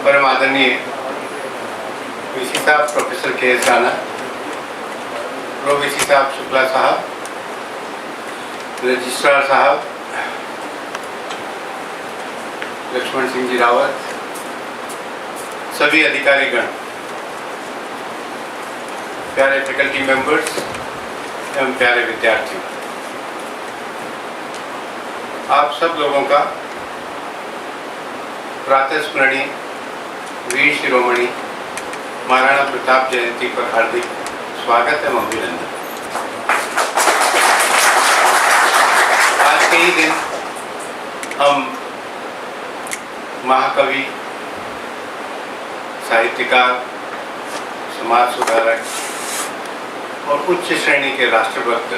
परम आदरणीय वीसी साहब प्रोफेसर के एस राणा, प्रो वीसी साहब शुक्ला साहब, रजिस्ट्रार साहब लक्ष्मण सिंह जी रावत, सभी अधिकारीगण, प्यारे फैकल्टी मेंबर्स एवं प्यारे विद्यार्थियों, आप सब लोगों का प्रातः स्मरणीय वीर शिरोमणि महाराणा प्रताप जयंती पर हार्दिक स्वागत एवं अभिनंदन। आज के ही दिन हम महाकवि, साहित्यकार, समाज सुधारक और उच्च श्रेणी के राष्ट्रभक्त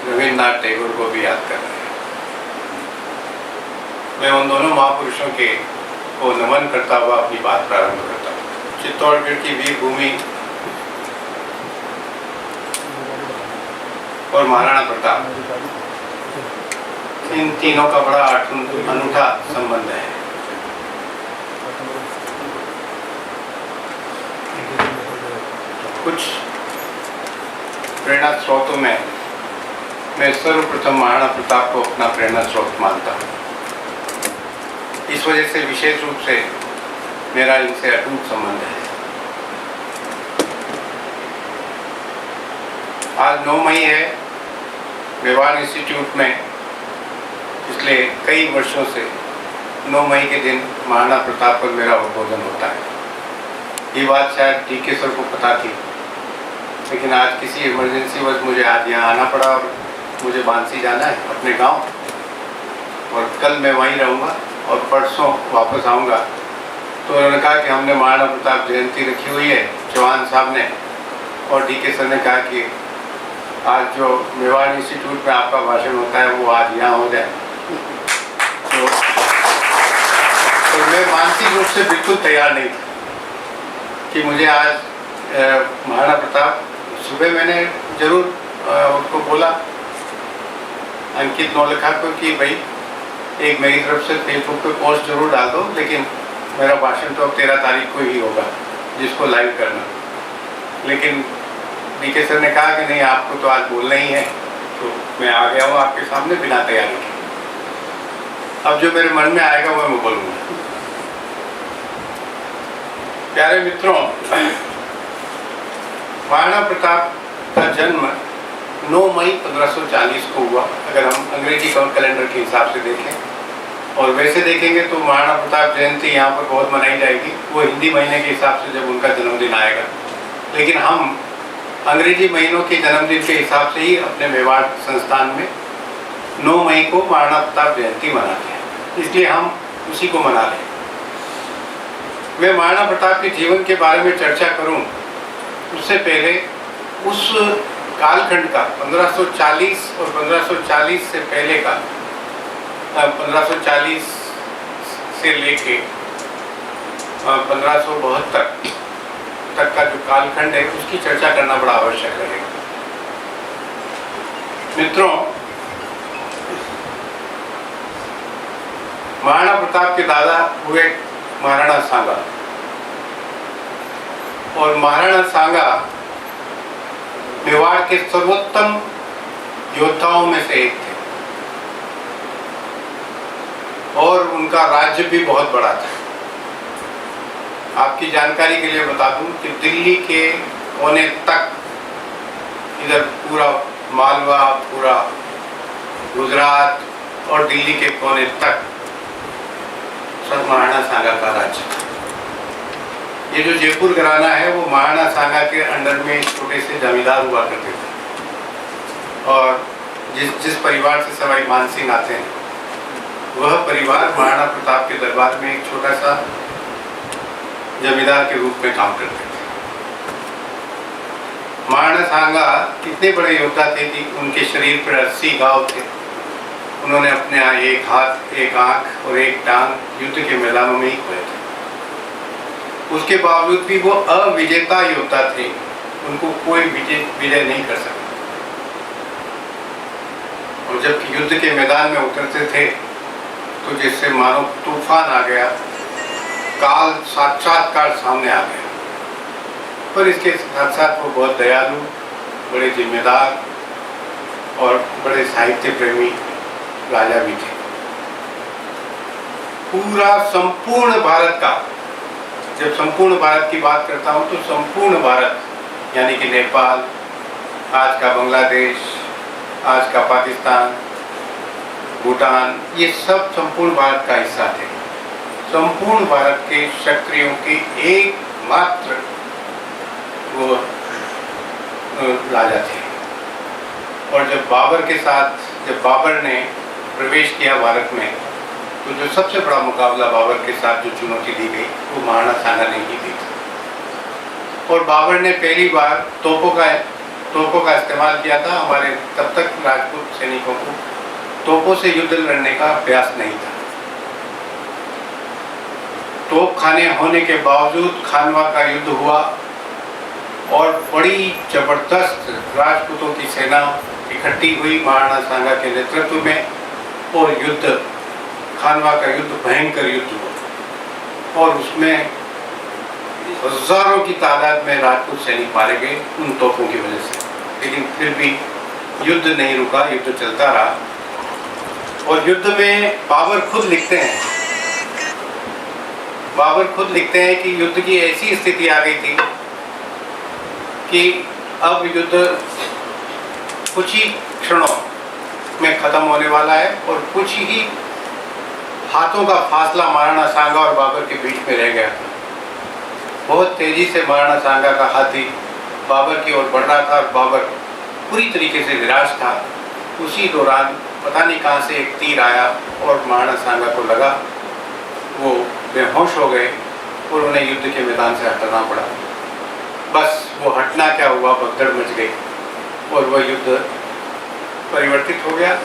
रविन्द्रनाथ टैगोर को भी याद कर रहे हैं। मैं उन दोनों महापुरुषों को नमन करता हुआ अपनी बात प्रारंभ करता हूँ। चित्तौड़गढ़ की वीर भूमि और महाराणा प्रताप, इन तीनों का बड़ा अनूठा संबंध है। कुछ प्रेरणा स्रोतों में मैं सर्वप्रथम महाराणा प्रताप को अपना प्रेरणा स्रोत मानता हूँ। इस वजह से विशेष रूप से मेरा इनसे अटूट संबंध है। आज 9 मई है। मेवाड़ इंस्टीट्यूट में पिछले कई वर्षों से 9 मई के दिन महाराणा प्रताप पर मेरा उद्बोधन होता है। ये बात शायद DK सर को पता थी, लेकिन आज किसी इमरजेंसी वजह मुझे आज यहाँ आना पड़ा और मुझे बांसी जाना है अपने गांव, और कल मैं वहीं रहूँगा और परसों वापस आऊँगा। तो उन्होंने कहा कि हमने महाराणा प्रताप जयंती रखी हुई है, चौहान साहब ने और DK सर ने कहा कि आज जो मेवाड़ इंस्टीट्यूट में आपका भाषण होता है वो आज यहाँ हो जाए। तो मैं मानसिक रूप से बिल्कुल तैयार नहीं था कि मुझे आज महाराणा प्रताप, सुबह मैंने जरूर उनको बोला अंकित नौलखा को कि भाई एक मेरी तरफ से फेसबुक पे पोस्ट जरूर डाल दो, लेकिन मेरा भाषण तो अब 13 तारीख को ही होगा जिसको लाइव करना। लेकिन DK सर ने कहा कि नहीं, आपको तो आज बोलना ही है, तो मैं आ गया हूँ आपके सामने बिना तैयारी के। अब जो मेरे मन में आएगा वो मैं बोलूँगा। प्यारे मित्रों, महाराणा प्रताप का जन्म 9 मई 1540 को हुआ। अगर हम अंग्रेजी कैलेंडर के हिसाब से देखें और वैसे देखेंगे तो महाराणा प्रताप जयंती यहाँ पर बहुत मनाई जाएगी, वो हिंदी महीने के हिसाब से जब उनका जन्मदिन आएगा। लेकिन हम अंग्रेजी महीनों के जन्मदिन के हिसाब से ही अपने मेवाड़ संस्थान में 9 मई को महाराणा प्रताप जयंती मनाते हैं, इसलिए हम उसी को मना रहे हैं। मैं महाराणा प्रताप के जीवन के बारे में चर्चा करूं उससे पहले उस कालखंड का 1540 और 1540 से पहले का 1540 से लेके 1572 तक का जो कालखंड है उसकी चर्चा करना बड़ा आवश्यक रहेगा। मित्रों, महाराणा प्रताप के दादा हुए महाराणा सांगा, और महाराणा सांगा मेवाड़ के सर्वोत्तम योद्धाओं में से एक थे और उनका राज्य भी बहुत बड़ा था। आपकी जानकारी के लिए बता दूं कि दिल्ली के कोने तक, इधर पूरा मालवा, पूरा गुजरात और दिल्ली के कोने तक सब महाराणा सांगा का राज्य था। ये जो जयपुर घराना है वो महाराणा सांगा के अंडर में छोटे से जमींदार हुआ करते थे, और जिस परिवार से सवाई मानसिंह आते हैं वह परिवार महाराणा प्रताप के दरबार में एक छोटा सा जमींदार के रूप में काम करते थे। महाराणा सांगा इतने बड़े योद्धा थे कि उनके शरीर पर 80 घाव थे। उन्होंने अपने एक हाथ, एक आंख और एक टांग युद्ध के मैदानों में ही खोए थे। उसके बावजूद भी वो अविजेता योद्धा थे, उनको कोई विजय नहीं कर सका। और जब युद्ध के मैदान में उतरते थे तो जिससे मानो तूफान आ गया काल साक्षात्कार सामने आ गया। पर इसके साथ साथ वो बहुत दयालु, बड़े जिम्मेदार और बड़े साहित्य प्रेमी राजा भी थे। पूरा संपूर्ण भारत का, जब संपूर्ण भारत की बात करता हूँ तो संपूर्ण भारत यानी कि नेपाल, आज का बांग्लादेश, आज का पाकिस्तान, भूटान, ये सब संपूर्ण भारत का हिस्सा थे। संपूर्ण भारत के क्षत्रियों के एकमात्र वो राजा थे। और जब बाबर ने प्रवेश किया भारत में, तो जो सबसे बड़ा मुकाबला बाबर के साथ जो चुनौती दी गई वो महाराणा सांगा ने ही दी थी। और बाबर ने पहली बार तोपों का इस्तेमाल किया था। हमारे तब तक राजपूत सैनिकों को तोपों से युद्ध लड़ने का अभ्यास नहीं था। तोप खाने होने के बावजूद खानवा का युद्ध हुआ और बड़ी जबरदस्त राजपूतों की सेना इकट्ठी हुई महाराणा सांगा के नेतृत्व में, और खानवा का युद्ध भयंकर युद्ध हुआ और उसमें हजारों की तादाद में राजपूत सैनिक मारे गए उन तोपों की वजह से। लेकिन फिर भी युद्ध नहीं रुका, युद्ध चलता रहा। और युद्ध में बाबर खुद लिखते हैं कि युद्ध की ऐसी स्थिति आ गई थी कि अब युद्ध कुछ ही क्षणों में खत्म होने वाला है और कुछ ही हाथों का फासला महाराणा सांगा और बाबर के बीच में रह गया था। बहुत तेजी से महाराणा सांगा का हाथी बाबर की ओर बढ़ रहा था और बाबर पूरी तरीके से निराश था। उसी दौरान पता नहीं कहाँ से एक तीर आया और महाराणा सांगा को लगा, वो बेहोश हो गए और उन्हें युद्ध के मैदान से हटना पड़ा। बस वो हटना क्या हुआ, भगदड़ मच गई और वह युद्ध परिवर्तित हो गया।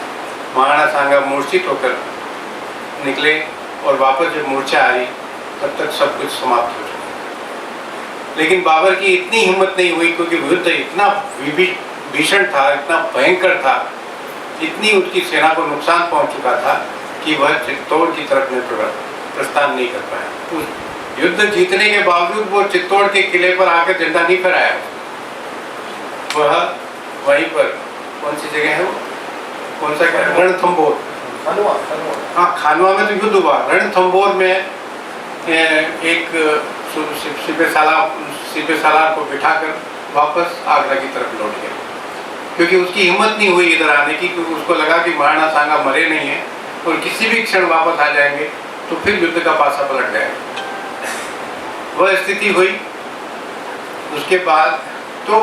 महाराणा सांगा मूर्छित होकर निकले और वापस जब मूर्छा आई तब तक सब कुछ समाप्त हो चुका। लेकिन बाबर की इतनी हिम्मत नहीं हुई, क्योंकि युद्ध इतना भीषण था, इतना भयंकर था, इतनी उसकी सेना को नुकसान पहुंच चुका था कि वह चित्तौड़ की तरफ में प्रस्थान नहीं कर पाया। उस युद्ध जीतने के बावजूद वो चित्तौड़ के किले पर आकर झंडा नहीं फहराया। वह वहीं पर, कौन सी जगह है वो, कौन सा क्या, रणथंभौर, हाँ खानवा में तो युद्ध हुआ। रणथंभौर में एक सिपह सालार को बिठाकर वापस आगरा की तरफ लौट गया, क्योंकि उसकी हिम्मत नहीं हुई इधर आने की, क्योंकि उसको लगा कि महाराणा सांगा मरे नहीं है और किसी भी क्षण वापस आ जाएंगे तो फिर युद्ध का पासा पलट जाएगा। वह स्थिति हुई। उसके बाद तो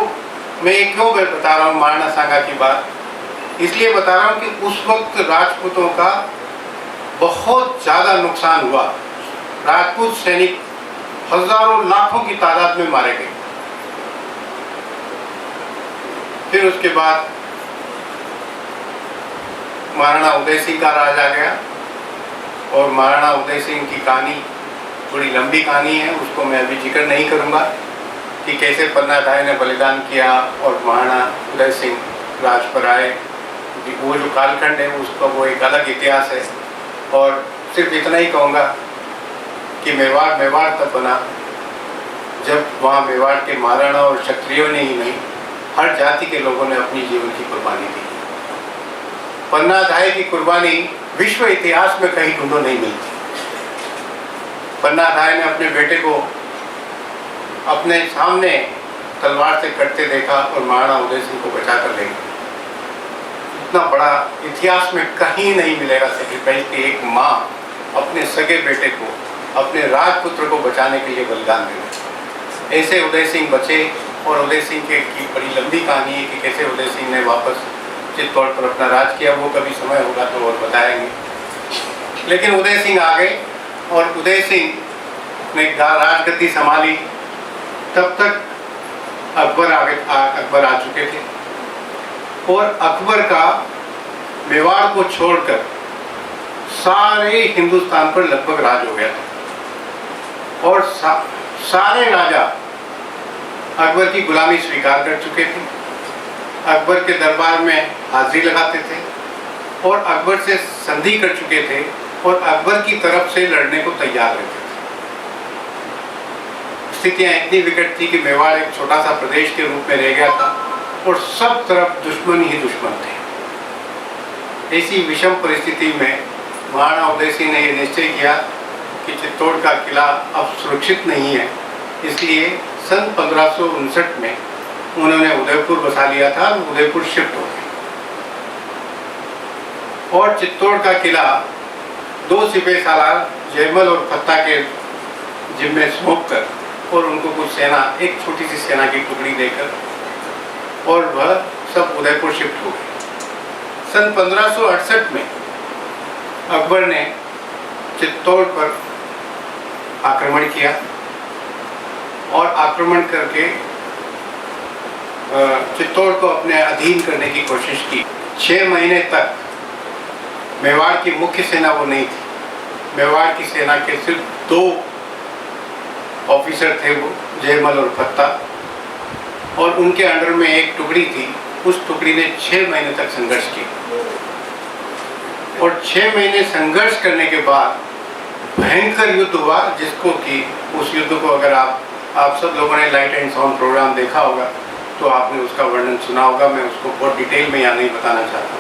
मैं क्यों बता रहा हूँ महाराणा सांगा की बात, इसलिए बता रहा हूँ कि उस वक्त राजपूतों का बहुत ज़्यादा नुकसान हुआ। राजपूत सैनिक हजारों लाखों की तादाद में मारे गए। फिर उसके बाद महाराणा उदय सिंह का राज आ गया और महाराणा उदय सिंह की कहानी बड़ी लंबी कहानी है, उसको मैं अभी जिक्र नहीं करूँगा कि कैसे पन्नाधाय ने बलिदान किया और महाराणा उदय सिंह राज पर आए। वो जो कालखंड है उसका वो एक अलग इतिहास है। और सिर्फ इतना ही कहूँगा कि मेवाड़ तब बना जब वहाँ मेवाड़ के महाराणा और क्षत्रियों ने ही नहीं, हर जाति के लोगों ने अपनी जीवन की कुर्बानी दी। पन्नाधाय की कुर्बानी विश्व इतिहास में कहीं ढूंढो नहीं मिलती। पन्नाधाय ने अपने बेटे को अपने सामने तलवार से कटते देखा और महाराणा उदय सिंह को बचा कर ले गए। इतना बड़ा इतिहास में कहीं नहीं मिलेगा सेक्रीफाइस कि एक माँ अपने सगे बेटे को, अपने राजपुत्र को बचाने के लिए बलिदान दे। ऐसे उदय सिंह बचे और उदय सिंह की बड़ी लंबी कहानी है कि कैसे उदय सिंह ने वापस चित्तौड़ पर अपना राज किया, वो कभी समय होगा तो और बताएंगे। लेकिन उदय सिंह आ गए और उदय सिंह ने राजगद्दी संभाली। तब तक अकबर आ चुके थे और अकबर का मेवाड़ को छोड़कर सारे हिंदुस्तान पर लगभग राज हो गया था और सारे राजा अकबर की गुलामी स्वीकार कर चुके थे, अकबर के दरबार में हाजिरी लगाते थे और अकबर से संधि कर चुके थे और अकबर की तरफ से लड़ने को तैयार रहते थे। स्थितियाँ इतनी विकट थी कि मेवाड़ एक छोटा सा प्रदेश के रूप में रह गया था और सब तरफ दुश्मन ही दुश्मन थे। ऐसी विषम परिस्थिति में महाराणा उदय सिंह ने यह निश्चय किया कि चित्तौड़ का किला अब सुरक्षित नहीं है, इसलिए सन 1559 में उन्होंने उदयपुर बसा लिया था। उदयपुर शिफ्ट हो गए और चित्तौड़ का किला 2 सिपह सालार जयमल और फत्ता के जिम्मे सौंप कर और उनको कुछ सेना, एक छोटी सी सेना की टुकड़ी देकर, और वह सब उदयपुर शिफ्ट हो गए। सन 1568 में अकबर ने चित्तौड़ पर आक्रमण किया और आक्रमण करके चित्तौड़ को अपने अधीन करने की कोशिश की। 6 महीने तक मेवाड़ की मुख्य सेना वो नहीं थी। मेवाड़ की सेना के सिर्फ 2 ऑफिसर थे, वो जयमल और फत्ता, और उनके अंडर में एक टुकड़ी थी। उस टुकड़ी ने 6 महीने तक संघर्ष किया और 6 महीने संघर्ष करने के बाद भयंकर युद्ध हुआ, जिसको कि उस युद्ध को अगर आप सब लोगों ने लाइट एंड साउंड प्रोग्राम देखा होगा तो आपने उसका वर्णन सुना होगा। मैं उसको बहुत डिटेल में यहाँ नहीं बताना चाहता,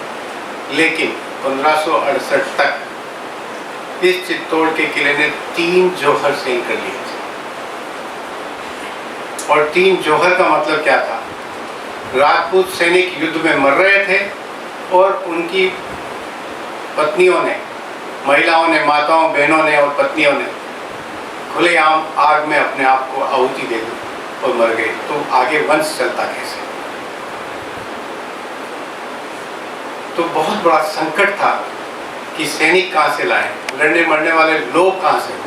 लेकिन 1568 तक इस चित्तौड़ के किले ने 3 जौहर सेन कर लिए थे। और 3 जौहर का मतलब क्या था? राजपूत सैनिक युद्ध में मर रहे थे और उनकी पत्नियों ने, महिलाओं ने, माताओं, बहनों ने और पत्नियों ने खुलेआम आग में अपने आप को आहुति दे दी और मर गए। तो आगे वंश चलता कैसे? तो बहुत बड़ा संकट था कि सैनिक कहाँ से लाए, लड़ने मरने वाले लोग कहाँ से हो।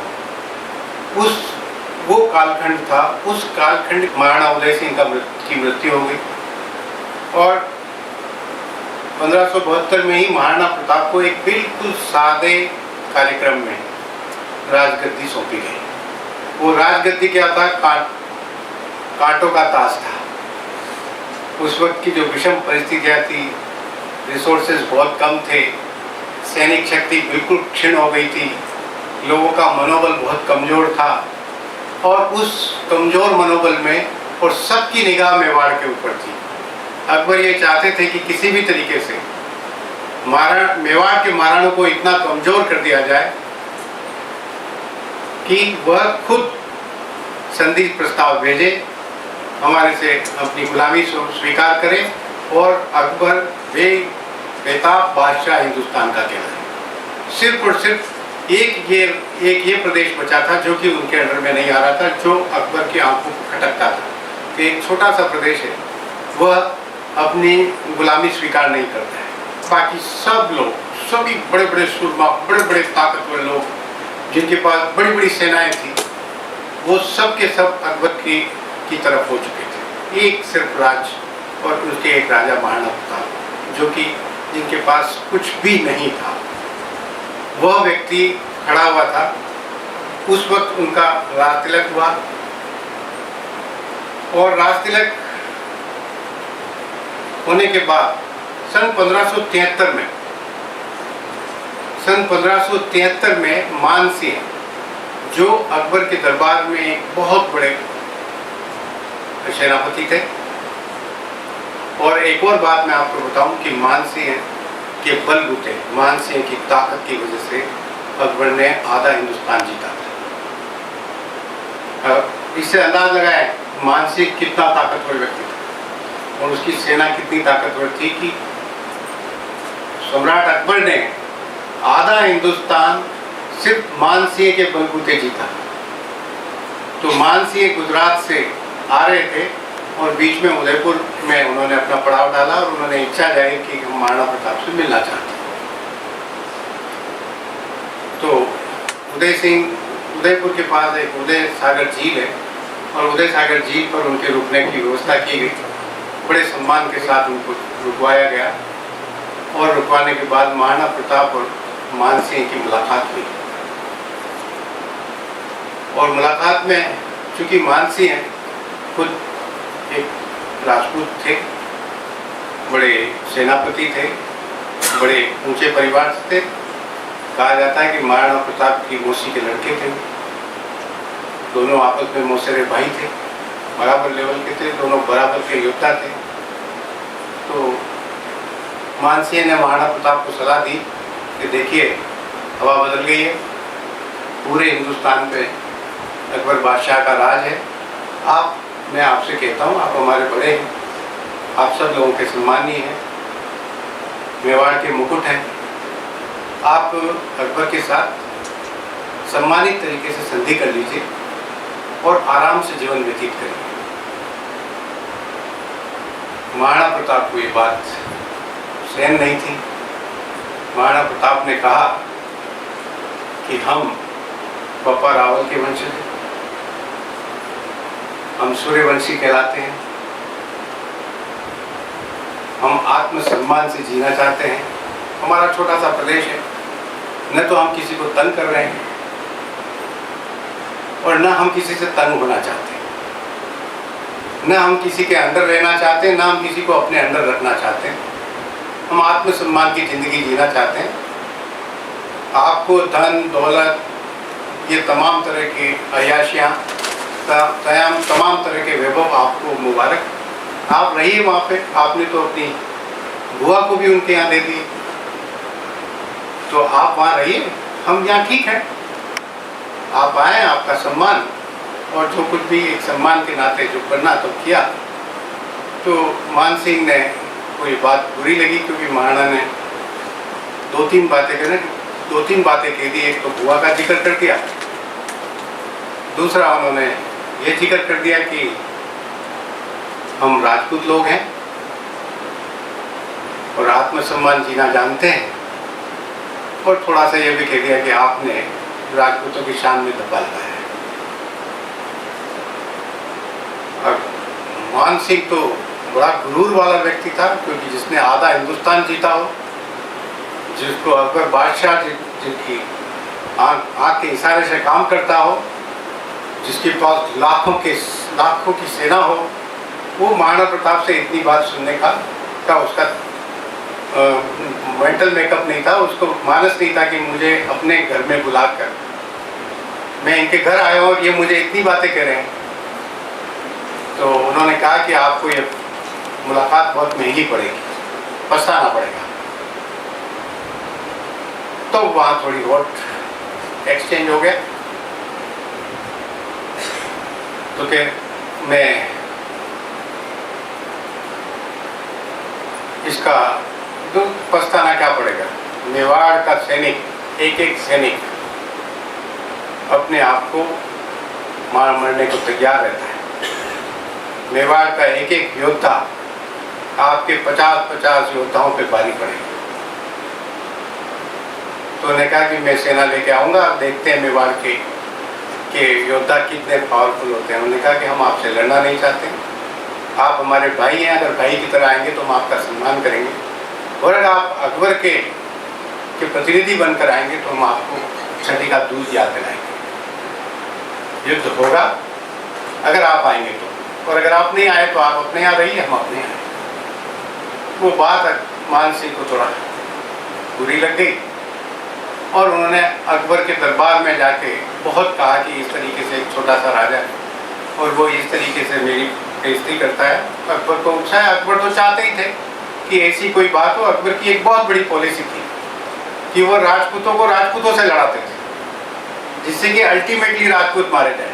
वो कालखंड था। उस कालखंड महाराणा उदय सिंह की मृत्यु हो गई और 1572 में ही महाराणा प्रताप को एक बिल्कुल सादे कार्यक्रम में राजगद्दी सौंपी गई। वो राजगद्दी क्या था? कांटों का ताज था। उस वक्त की जो विषम परिस्थितियाँ थी, रिसोर्सेज बहुत कम थे, सैनिक शक्ति बिल्कुल क्षीण हो गई थी, लोगों का मनोबल बहुत कमज़ोर था और उस कमज़ोर मनोबल में और सबकी निगाह मेवाड़ के ऊपर थी। अकबर ये चाहते थे कि किसी भी तरीके से मेवाड़ के महाराणों को इतना कमज़ोर कर दिया जाए कि वह खुद संधि प्रस्ताव भेजे, हमारे से अपनी गुलामी स्वीकार करें और अकबर बेताब बादशाह हिंदुस्तान का कहना। सिर्फ और सिर्फ एक ये प्रदेश बचा था जो कि उनके अंडर में नहीं आ रहा था, जो अकबर की आंखों को खटकता था कि एक छोटा सा प्रदेश है, वह अपनी गुलामी स्वीकार नहीं करता है। बाकी सब लोग, सभी बड़े बड़े सूरमा, बड़े बड़े ताकतवर लोग जिनके पास बड़ी बड़ी सेनाएं थी, वो सब के सब अकबर की तरफ हो चुके थे। एक सिर्फ राज और उसके एक राजा महाराणा प्रताप, जो कि जिनके पास कुछ भी नहीं था, वह व्यक्ति खड़ा हुआ था। उस वक्त उनका राज तिलक हुआ और राज तिलक होने के बाद सन 1573 में मान सिंह, जो अकबर के दरबार में एक बहुत बड़े सेनापति थे। और एक और बात मैं आपको बताऊं कि मान सिंह के बलबूते, मान सिंह की ताकत की वजह से अकबर ने आधा हिंदुस्तान जीता था। इससे अंदाज लगाए मान सिंह कितना ताकतवर व्यक्ति था और उसकी सेना कितनी ताकतवर थी कि सम्राट अकबर ने आधा हिंदुस्तान सिर्फ मान सिंह के बलबूते जीता। तो मान सिंह गुजरात से आ रहे थे और बीच में उदयपुर में उन्होंने अपना पड़ाव डाला और उन्होंने इच्छा जाहिर की कि हम महाराणा प्रताप से मिलना चाहते हैं। तो उदय सिंह, उदयपुर के पास एक उदय सागर झील है और उदय सागर झील पर उनके रुकने की व्यवस्था की गई। बड़े सम्मान के साथ उनको रुकवाया गया और रुकवाने के बाद महाराणा प्रताप और मान सिंह की मुलाकात हुई। और मुलाकात में चूँकि मान सिंह खुद एक राजपूत थे, बड़े सेनापति थे, बड़े ऊंचे परिवार से थे, कहा जाता है कि महाराणा प्रताप की मौसी के लड़के थे। दोनों आपस में मौसेरे भाई थे, बराबर लेवल के थे, दोनों बराबर के योद्धा थे। तो मानसिंह ने महाराणा प्रताप को सलाह दी कि देखिए हवा बदल गई है, पूरे हिंदुस्तान पे अकबर बादशाह का राज है। मैं आपसे कहता हूँ, आप हमारे बड़े हैं, आप सब लोगों के सम्मानीय हैं, मेवाड़ के मुकुट हैं, आप अकबर के साथ सम्मानित तरीके से संधि कर लीजिए और आराम से जीवन व्यतीत करिए। महाराणा प्रताप को ये बात सहन नहीं थी। महाराणा प्रताप ने कहा कि हम बप्पा रावल के वंशज हैं, हम सूर्यवंशी कहलाते हैं, हम आत्मसम्मान से जीना चाहते हैं, हमारा छोटा सा प्रदेश है, न तो हम किसी को तंग कर रहे हैं और न हम किसी से तंग होना चाहते हैं, न हम किसी के अंडर रहना चाहते हैं, न हम किसी को अपने अंडर रखना चाहते हैं। हम आत्मसम्मान की ज़िंदगी जीना चाहते हैं। आपको धन दौलत, ये तमाम तरह की अयाशियाँ, तमाम तरह के वैभव आपको मुबारक, आप रहिए वहाँ पे। आपने तो अपनी बुआ को भी उनके यहाँ दे दी, तो आप वहाँ रहिए, हम यहाँ ठीक है। आप आए, आपका सम्मान और जो कुछ भी एक सम्मान के नाते जो करना तो किया। तो मानसिंह ने कोई बात बुरी लगी, क्योंकि महाराणा ने दो तीन बातें कह दी। एक तो बुआ का जिक्र कर दिया, दूसरा उन्होंने ये जिक्र कर दिया कि हम राजपूत लोग हैं और आत्मसम्मान जीना जानते हैं, और थोड़ा सा ये भी कह दिया कि आपने राजपूतों की शान में धब्बा लगाया है। अब मानसिंह तो बड़ा गुरूर वाला व्यक्ति था, क्योंकि जिसने आधा हिंदुस्तान जीता हो, जिसको अकबर बादशाह जिनकी आँख के इशारे से काम करता हो, जिसके पास लाखों की सेना हो, वो महाराणा प्रताप से इतनी बात सुनने का उसका मेंटल मेकअप नहीं था, उसको मानस नहीं था कि मुझे अपने घर में बुलाकर, मैं इनके घर आया हूँ और ये मुझे इतनी बातें कह रहे हैं। तो उन्होंने कहा कि आपको ये मुलाकात बहुत महंगी पड़ेगी, पछताना पड़ेगा। तो वहाँ थोड़ी वोट एक्सचेंज हो गया। तो फिर मैं इसका तो पछताना क्या पड़ेगा। मेवाड़ का सैनिक, एक सैनिक अपने आप को मार मरने को तैयार रहता है। मेवाड़ का एक योद्धा आपके 50-50 योद्धाओं पे भारी पड़ेगा। तो उन्होंने कहा कि मैं सेना लेके आऊँगा, देखते हैं मेवाड़ के योद्धा कितने पावरफुल होते हैं। उन्होंने कहा कि हम आपसे लड़ना नहीं चाहते, आप हमारे भाई हैं, अगर भाई की तरह आएंगे तो हम आपका सम्मान करेंगे, और अगर आप अकबर के प्रतिनिधि बनकर आएंगे तो हम आपको छठी का दूध याद दिलाएंगे। युद्ध होगा अगर आप आएंगे तो, और अगर आप नहीं आए तो आप अपने यहाँ रहिए, हम अपने यहाँ। वो बात मानसिंह को थोड़ा बुरी लग गई और उन्होंने अकबर के दरबार में जाके बहुत कहा कि इस तरीके से एक छोटा सा राजा है और वो इस तरीके से मेरी बेइज्जती करता है। अकबर को उकसाया। अकबर तो चाहते ही थे कि ऐसी कोई बात हो। अकबर की एक बहुत बड़ी पॉलिसी थी कि वो राजपूतों को राजपूतों से लड़ाते थे, जिससे कि अल्टीमेटली राजपूत मारे जाए,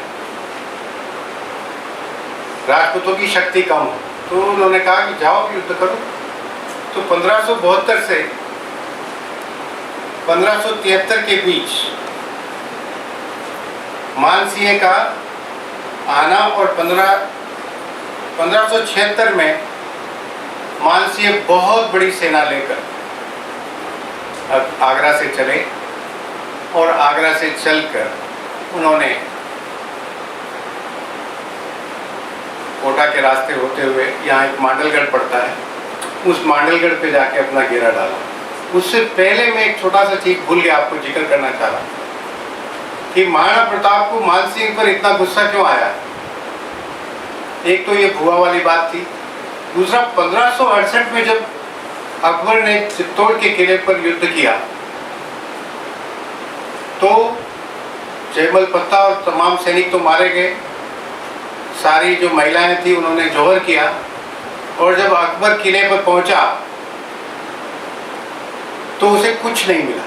राजपूतों की शक्ति कम हो। तो उन्होंने कहा कि जाओ युद्ध करो। तो 1572 से 1573 के बीच मानसिंह का आना, और 1576 में मानसिंह बहुत बड़ी सेना लेकर आगरा से चले, और आगरा से चलकर उन्होंने कोटा के रास्ते होते हुए यहाँ एक मांडलगढ़ पड़ता है, उस मांडलगढ़ पे जाके अपना घेरा डाला। उससे पहले मैं एक छोटा सा चीज भूल गया आपको जिक्र करना चाह रहा कि महाराणा प्रताप को मानसिंह पर इतना गुस्सा क्यों आया। एक तो ये भुआ वाली बात थी, दूसरा 1568 में जब अकबर ने चित्तौड़ के किले पर युद्ध किया तो जयमल पत्ता और तमाम सैनिक तो मारे गए, सारी जो महिलाएं थी उन्होंने जौहर किया। और जब अकबर किले पर पहुंचा तो उसे कुछ नहीं मिला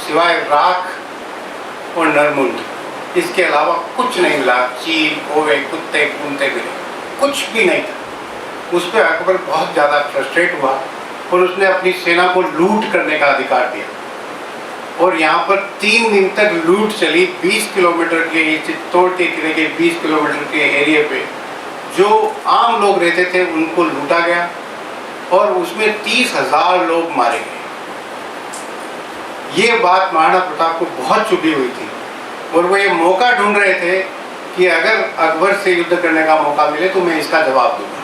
सिवाय राख और नरमुंड, इसके अलावा कुछ नहीं मिला। चील, कौवे, कुत्ते, कूदते मिले, कुछ भी नहीं था। उस पर अकबर बहुत ज़्यादा फ्रस्ट्रेट हुआ और उसने अपनी सेना को लूट करने का अधिकार दिया। और यहाँ पर 3 दिन तक लूट चली। 20 किलोमीटर के चित्तौड़ के किले के 20 किलोमीटर के एरिया पे जो आम लोग रहते थे उनको लूटा गया और उसमें 30,000 लोग मारे गए। ये बात महाराणा प्रताप को बहुत चुभी हुई थी और वो ये मौका ढूंढ रहे थे कि अगर अकबर से युद्ध करने का मौका मिले तो मैं इसका जवाब दूंगा।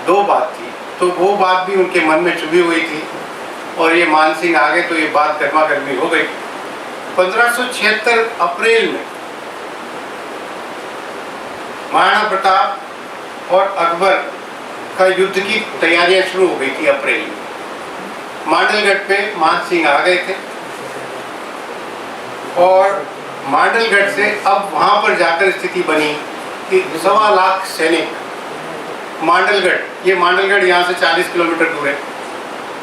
2 बात थी, तो वो बात भी उनके मन में चुभी हुई थी और ये मान सिंह आ गए तो ये बात गर्मा गर्मी हो गई। 1576 अप्रैल में महाराणा प्रताप और अकबर का युद्ध की तैयारियां शुरू हो गई थी। अप्रैल में मांडलगढ़ पे मान सिंह आ गए थे और मांडलगढ़ से अब वहां पर जाकर स्थिति बनी कि 1.25 लाख सैनिक मांडलगढ़, ये मांडलगढ़ यहाँ से 40 किलोमीटर दूर है,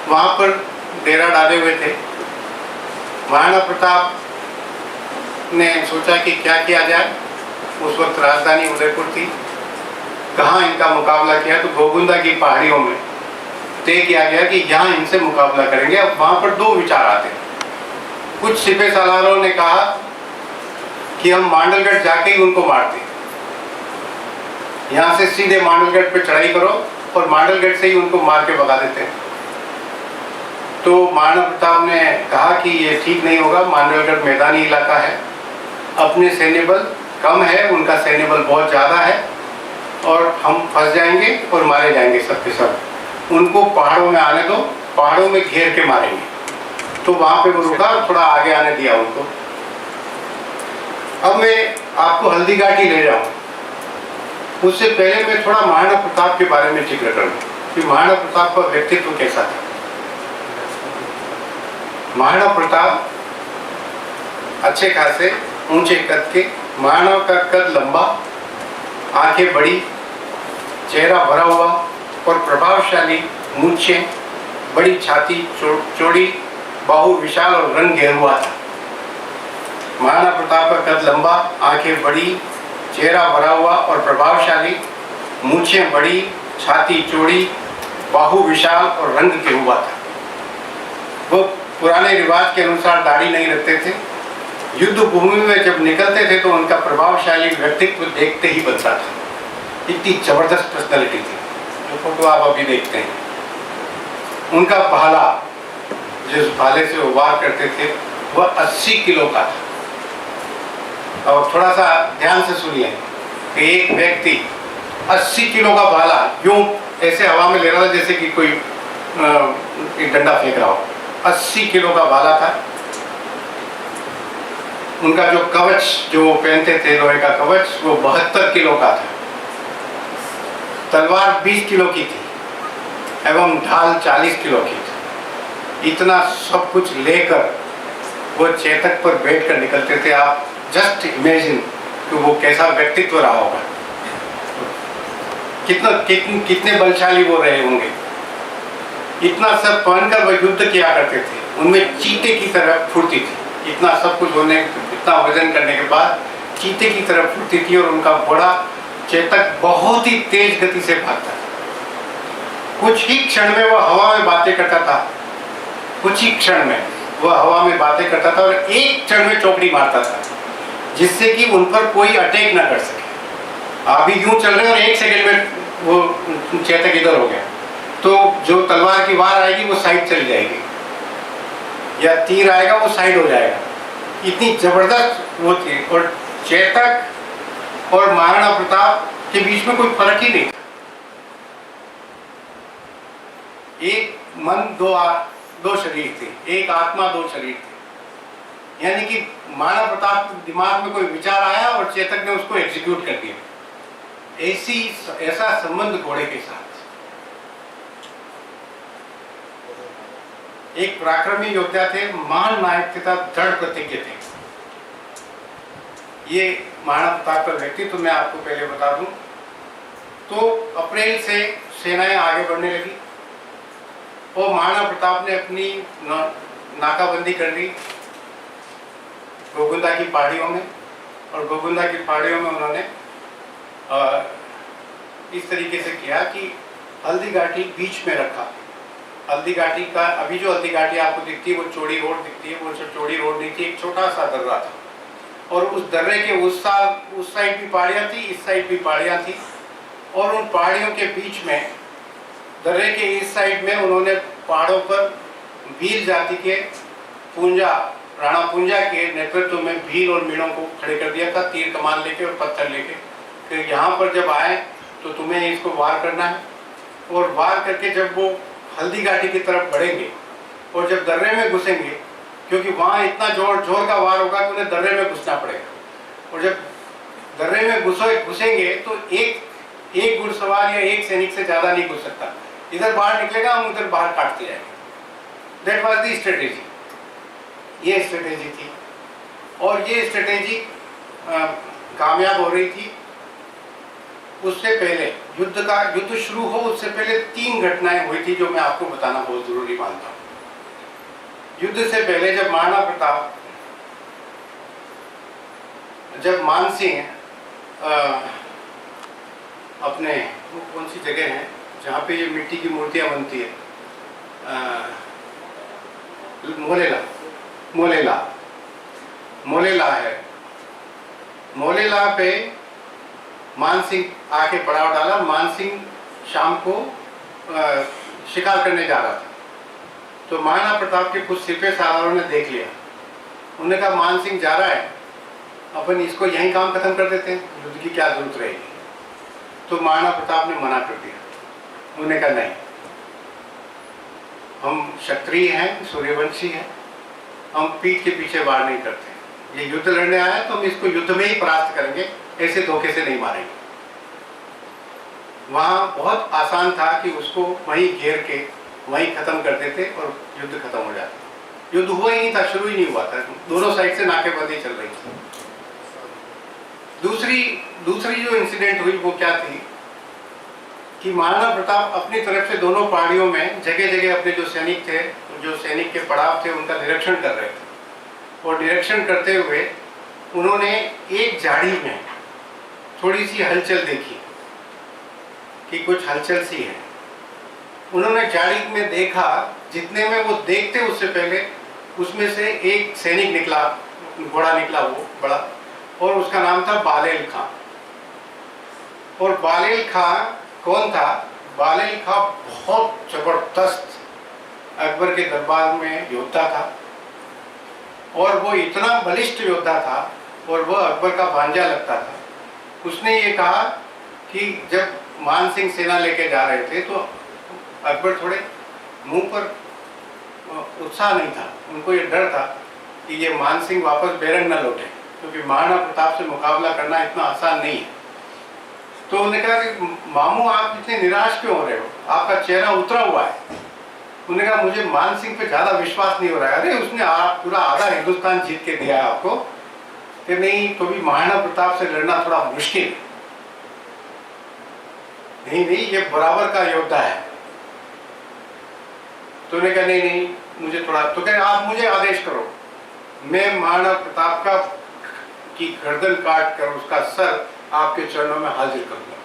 वहां पर डेरा डाले हुए थे। महाराणा प्रताप ने सोचा कि क्या किया जाए। उस वक्त राजधानी उदयपुर थी, कहाँ इनका मुकाबला किया तो गोगुंदा की पहाड़ियों में तय किया गया कि यहाँ इनसे मुकाबला करेंगे। अब वहाँ पर 2 विचार आते हैं। कुछ सिपह सालारों ने कहा कि हम मांडलगढ़ जाके ही उनको मारते, यहाँ से सीधे मांडलगढ़ पे चढ़ाई करो और मांडलगढ़ से ही उनको मार के भगा देते हैं। तो महाराणा प्रताप ने कहा कि ये ठीक नहीं होगा, मांडलगढ़ मैदानी इलाका है, अपने सैन्य बल कम है, उनका सैन्य बल बहुत ज़्यादा है और हम फंस जाएंगे और मारे जाएंगे सब के सब। उनको पहाड़ों में आने दो, पहाड़ों में घेर के मारेंगे। तो वहाँ पे वो रुका, थोड़ा आगे आने दिया उनको। अब मैं आपको हल्दी घाटी ले जाऊँ, उससे पहले मैं थोड़ा महाराणा प्रताप के बारे में जिक्र करूँ कि महाराणा प्रताप का व्यक्तित्व कैसा था। महाराणा प्रताप अच्छे खासे ऊंचे कद के, महाराणा का कद लंबा, आंखें बड़ी, चेहरा भरा हुआ और प्रभावशाली, मूंछें, बड़ी छाती चौड़ी, बाहु विशाल और रंग गेरुआ था। महाराणा प्रताप का कद लंबा, आंखें बड़ी, चेहरा भरा हुआ और प्रभावशाली, मूंछें बड़ी, छाती चौड़ी, बाहु विशाल और रंग गेरुआ था। वो पुराने रिवाज के अनुसार दाढ़ी नहीं रखते थे। युद्ध भूमि में जब निकलते थे तो उनका प्रभावशाली व्यक्तित्व देखते ही बनता था। इतनी जबरदस्त पर्सनालिटी थी। जो फोटो आप अभी देखते हैं, उनका भाला, जिस भाले से वो वार करते थे, वह 80 किलो का था। और थोड़ा सा ध्यान से सुनिए कि एक व्यक्ति 80 किलो का भाला यूं ऐसे हवा में ले रहा था जैसे कि कोई एक डंडा फेंक रहा हो। 80 किलो का भाला था। उनका जो कवच जो वो पहनते थे, लोहे का कवच, वो 72 किलो का था। तलवार 20 किलो की थी एवं ढाल 40 किलो की थी। इतना सब कुछ लेकर वो चेतक पर बैठकर निकलते थे। आप जस्ट इमेजिन कि वो कैसा व्यक्तित्व रहा होगा, कितने बलशाली वो रहे होंगे। इतना सब पहनकर वो युद्ध किया करते थे। उनमें चीते की तरह फुर्ती थी। इतना सब कुछ होने, इतना वजन करने के बाद चीते की तरह फुर्ती थी और उनका बड़ा चेतक बहुत ही तेज गति से भागता था। कुछ ही क्षण में वह हवा में बातें करता था, कुछ ही क्षण में वह हवा में बातें करता था और एक क्षण में चौकड़ी मारता था, जिससे कि उन पर कोई अटैक ना कर सके। अभी यूं चल रहे और 1 सेकंड में वो चेतक इधर हो गया तो जो तलवार की वार आएगी वो साइड चली जाएगी या तीर आएगा वो साइड हो जाएगा। इतनी जबरदस्त वो थी। और चेतक और महाराणा प्रताप के बीच में कोई फर्क ही नहीं था। एक मन दो शरीर थे, एक आत्मा 2 शरीर थे। यानी कि महाराणा प्रताप के दिमाग में कोई विचार आया और चेतक ने उसको एग्जीक्यूट कर दिया। ऐसा संबंध घोड़े के साथ। एक पराक्रमी योद्धा थे, महान नायक तथा दृढ़ प्रतिज्ञ थे। ये महाराणा प्रताप का व्यक्तित्व मैं आपको पहले बता दूं। तो अप्रैल से सेनाएं आगे बढ़ने लगी और महाराणा प्रताप ने अपनी नाकाबंदी कर ली गोगुंदा की पहाड़ियों में, और गोगुंदा की पहाड़ियों में उन्होंने इस तरीके से किया कि हल्दी घाटी बीच में रखा। हल्दी घाटी का अभी जो हल्दी घाटी आपको दिखती है वो चौड़ी रोड दिखती है, वो चौड़ी रोड नहीं थी, एक छोटा सा दर्रा था, और उस दर्रे के उस साइड भी पहाड़ियाँ थी, इस साइड भी पहाड़ियाँ थी, और उन पहाड़ियों के बीच में दर्रे के इस साइड में उन्होंने पहाड़ों पर भील जाति के पूंजा, राणा पूंजा के नेतृत्व में भील और मीणों को खड़े कर दिया था, तीर कमान लेके और पत्थर लेके, कि यहाँ पर जब आए तो तुम्हें इसको वार करना है, और वार करके जब वो हल्दी घाटी की तरफ बढ़ेंगे और जब दर्रे में घुसेंगे, क्योंकि वहाँ इतना जोर का वार होगा कि उन्हें दर्रे में घुसना पड़ेगा, और जब दर्रे में घुसेंगे तो एक घुड़सवार या एक सैनिक से ज़्यादा नहीं घुस सकता, इधर बाहर निकलेगा, हम उधर बाहर काटते जाएंगे। दैट वाज दी स्ट्रेटेजी, ये स्ट्रेटेजी थी, और ये स्ट्रेटेजी कामयाब हो रही थी। उससे पहले युद्ध शुरू हो उससे पहले 3 घटनाएं हुई थी जो मैं आपको बताना बहुत जरूरी मानता हूँ। युद्ध से पहले जब महाराणा प्रताप, जब मानसिंह अपने वो कौन सी जगह है जहाँ पे ये मिट्टी की मूर्तियाँ बनती है, मोलेला है, मोलेला पे मानसिंह आके पड़ाव डाला। मानसिंह शाम को शिकार करने जा रहा था, तो महाराणा प्रताप के कुछ सिपह सालारों ने देख लिया, उन्होंने कहा मानसिंह जा रहा है, अपन इसको यहीं काम खत्म कर देते हैं, युद्ध की क्या जरूरत रहेगी। तो महाराणा प्रताप ने मना कर दिया, उन्होंने कहा नहीं, हम क्षत्रिय हैं, सूर्यवंशी हैं, हम पीठ के पीछे वार नहीं करते, ये युद्ध लड़ने आया है तो हम इसको युद्ध में ही परास्त करेंगे, ऐसे धोखे से नहीं मारेंगे। वहाँ बहुत आसान था कि उसको वहीं घेर के वहीं खत्म कर देते और युद्ध खत्म हो जाता। युद्ध हुआ ही नहीं था, शुरू ही नहीं हुआ था, दोनों साइड से नाकेबंदी चल रही थी। दूसरी जो इंसिडेंट हुई वो क्या थी कि महाराणा प्रताप अपनी तरफ से दोनों पहाड़ियों में जगह जगह अपने जो सैनिक के पड़ाव थे उनका निरीक्षण कर रहे थे, और निरीक्षण करते हुए उन्होंने एक झाड़ी में थोड़ी सी हलचल देखी कि कुछ हलचल सी है। उन्होंने झाड़ी में देखा, जितने में वो देखते उससे पहले उसमें से एक सैनिक निकला, घोड़ा निकला वो बड़ा, और उसका नाम था बालेल खां। और बालेल खां कौन था? बालेल खां बहुत जबरदस्त अकबर के दरबार में योद्धा था, और वो इतना बलिष्ठ योद्धा था, और वह अकबर का भांजा लगता था। उसने ये कहा कि जब मानसिंह सेना लेके जा रहे थे तो अकबर थोड़े मुंह पर उत्साह नहीं था, उनको ये डर था कि ये मानसिंह वापस बेरंग न लौटे, क्योंकि महाराणा प्रताप से मुकाबला करना इतना आसान नहीं है। तो उन्होंने कहा कि मामू आप इतने निराश क्यों हो रहे हो, आपका चेहरा उतरा हुआ है। उन्होंने कहा मुझे मानसिंह पे ज़्यादा विश्वास नहीं हो रहा है। अरे उसने पूरा आधा हिंदुस्तान जीत के दिया है आपको, कि नहीं तो भी महाराणा प्रताप से लड़ना थोड़ा मुश्किल है। नहीं ये बराबर का योद्धा है। तो उन्होंने कहा नहीं मुझे थोड़ा, तो कहे आप मुझे आदेश करो, मैं महाराणा प्रताप का की गर्दन काट कर उसका सर आपके चरणों में हाजिर करूंगा।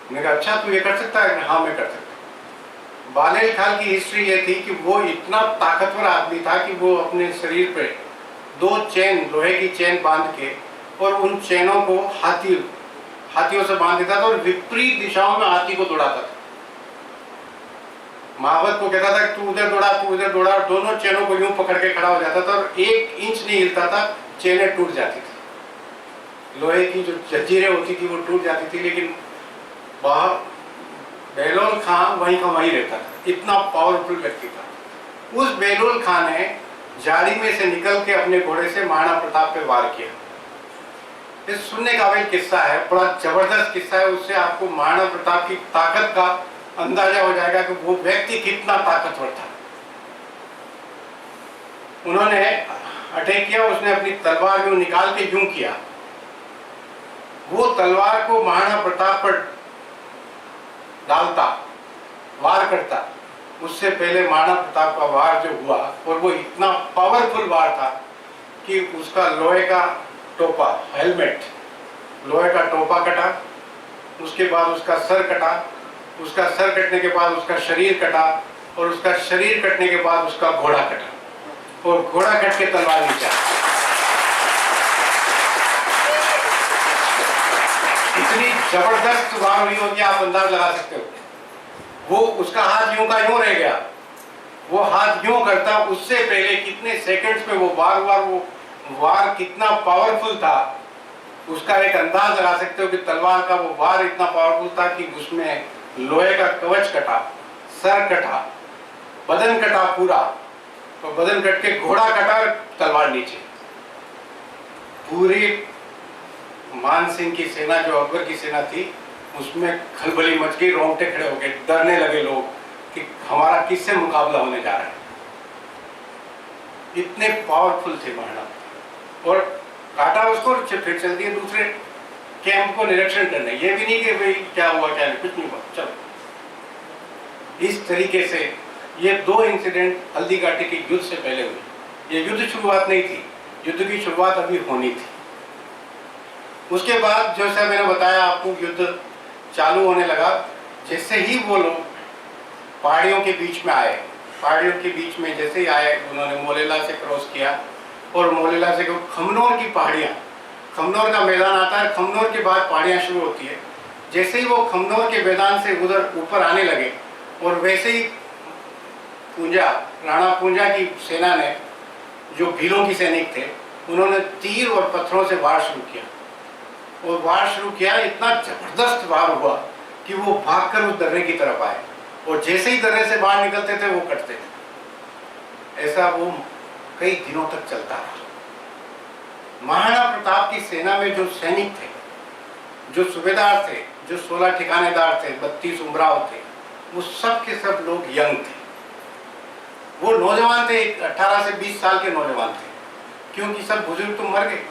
मैंने कहा अच्छा तू ये कर सकता है? हाँ मैं कर सकता हूँ। बालेल खान की हिस्ट्री ये थी कि वो इतना ताकतवर आदमी था कि वो अपने शरीर पे 2 चेन, लोहे की चेन बांध के, और उन चेनों को हाथियों से बांध देता था और विपरीत दिशाओं में हाथी को दौड़ाता था। महावत को कहता था तू उधर दौड़ा, तू उधर दौड़ा, और दोनों चेनों को यूं पकड़ के खड़ा हो जाता था और 1 इंच नहीं हिलता था, चेनें टूट जाती थी। लोहे की जो जंजीरें होती थी वो टूट जाती थी, लेकिन बेलोल खां वहीं का वहीं रहता था, इतना पावरफुल व्यक्ति था। उस बेलोल खां ने झाड़ी में से निकल के अपने घोड़े से महाराणा प्रताप पे वार किया। ये सुनने का भी किस्सा है, बड़ा जबरदस्त किस्सा है। उससे आपको महाराणा प्रताप की ताकत का अंदाजा हो जाएगा कि वो व्यक्ति कितना ताकतवर था। उन्होंने अटैक किया, उसने अपनी तलवार यूं निकाल के यूं किया वो तलवार को महाराणा प्रताप पर डालता, वार करता, उससे पहले महाराणा प्रताप का वार जो हुआ, और वो इतना पावरफुल वार था कि उसका लोहे का टोपा, हेलमेट, लोहे का टोपा कटा, उसके बाद उसका सर कटा, उसका सर कटने के बाद उसका शरीर कटा, और उसका शरीर कटने के बाद उसका घोड़ा कटा, और घोड़ा कट के तलवार नीचे। इतनी जबरदस्त वार हुई होगी, आप अंदाज लगा सकते हो। वो उसका हाथ यूं का यूं रह गया, वो हाथ यूं करता, उससे पहले कितने सेकंड्स में वो वार कितना पावरफुल था, उसका एक अंदाज लगा सकते हो कि तलवार का वो वार इतना पावरफुल था कि उसमें लोहे का कवच कटा, सर कटा, बदन कटा पूरा, तो बदन कट के घोड़ा कटा, तलवार नीचे। पूरी मान सिंह की सेना, जो अकबर की सेना थी, उसमें खलबली मच गई, रोंगटे खड़े हो गए, डरने लगे लोग कि हमारा किससे मुकाबला होने जा रहा है। इतने पावरफुल थे महाराणा। और काटा उसको, फिर चल दिए दूसरे कैंप को निरीक्षण करने। ये भी नहीं कि भाई क्या हुआ क्या नहीं, कुछ नहीं हुआ, चलो। इस तरीके से ये दो इंसिडेंट हल्दी घाटी के युद्ध से पहले हुए। ये युद्ध शुरुआत नहीं थी, युद्ध की शुरुआत अभी होनी थी। उसके बाद जैसा मैंने बताया आपको, युद्ध चालू होने लगा। जैसे ही वो लोग पहाड़ियों के बीच में आए, पहाड़ियों के बीच में जैसे ही आए, उन्होंने मोलेला से क्रॉस किया, और मोलेला से खमनोर की पहाड़ियाँ, खमनौर का मैदान आता है, खमनौर के बाद पहाड़ियाँ शुरू होती है। जैसे ही वो खमनौर के मैदान से उधर ऊपर आने लगे, और वैसे ही पूंजा, राणा पूंजा की सेना ने, जो भीलों की सैनिक थे, उन्होंने तीर और पत्थरों से वार शुरू किया। और वार शुरू किया, इतना जबरदस्त वार हुआ कि वो भागकर उस दर्रे की तरफ आए, और जैसे ही दर्रे से बाहर निकलते थे वो कटते थे। ऐसा वो कई दिनों तक चलता रहा। महाराणा प्रताप की सेना में जो सैनिक थे, जो सूबेदार थे, जो 16 ठिकानेदार थे, 32 उमराव थे, वो सब के सब लोग यंग थे। वो नौजवान थे, 18 से 20 साल के नौजवान थे, क्योंकि सब बुजुर्ग तो मर गए।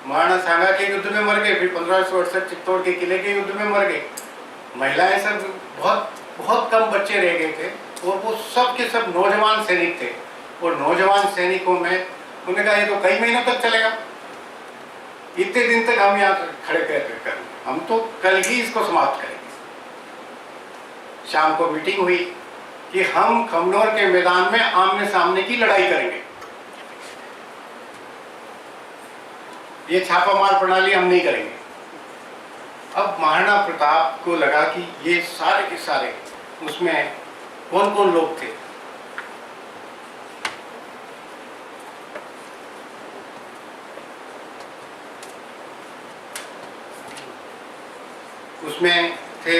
महाराणा सांगा के युद्ध में मर गए, फिर 1568 चित्तौड़ के किले के युद्ध में मर गए। महिलाएं सब, बहुत कम बच्चे रह गए थे, और वो सब के सब नौजवान सैनिक थे। और नौजवान सैनिकों में उन्होंने कहा ये तो कई महीनों तक चलेगा, इतने दिन तक हम यहाँ खड़े कर, हम तो कल ही इसको समाप्त करेंगे। शाम को मीटिंग हुई कि हम खमनौर के मैदान में आमने सामने की लड़ाई करेंगे। ये छापामार प्रणाली हम नहीं करेंगे। अब महाराणा प्रताप को लगा कि ये सारे के सारे, उसमें कौन कौन लोग थे। उसमें थे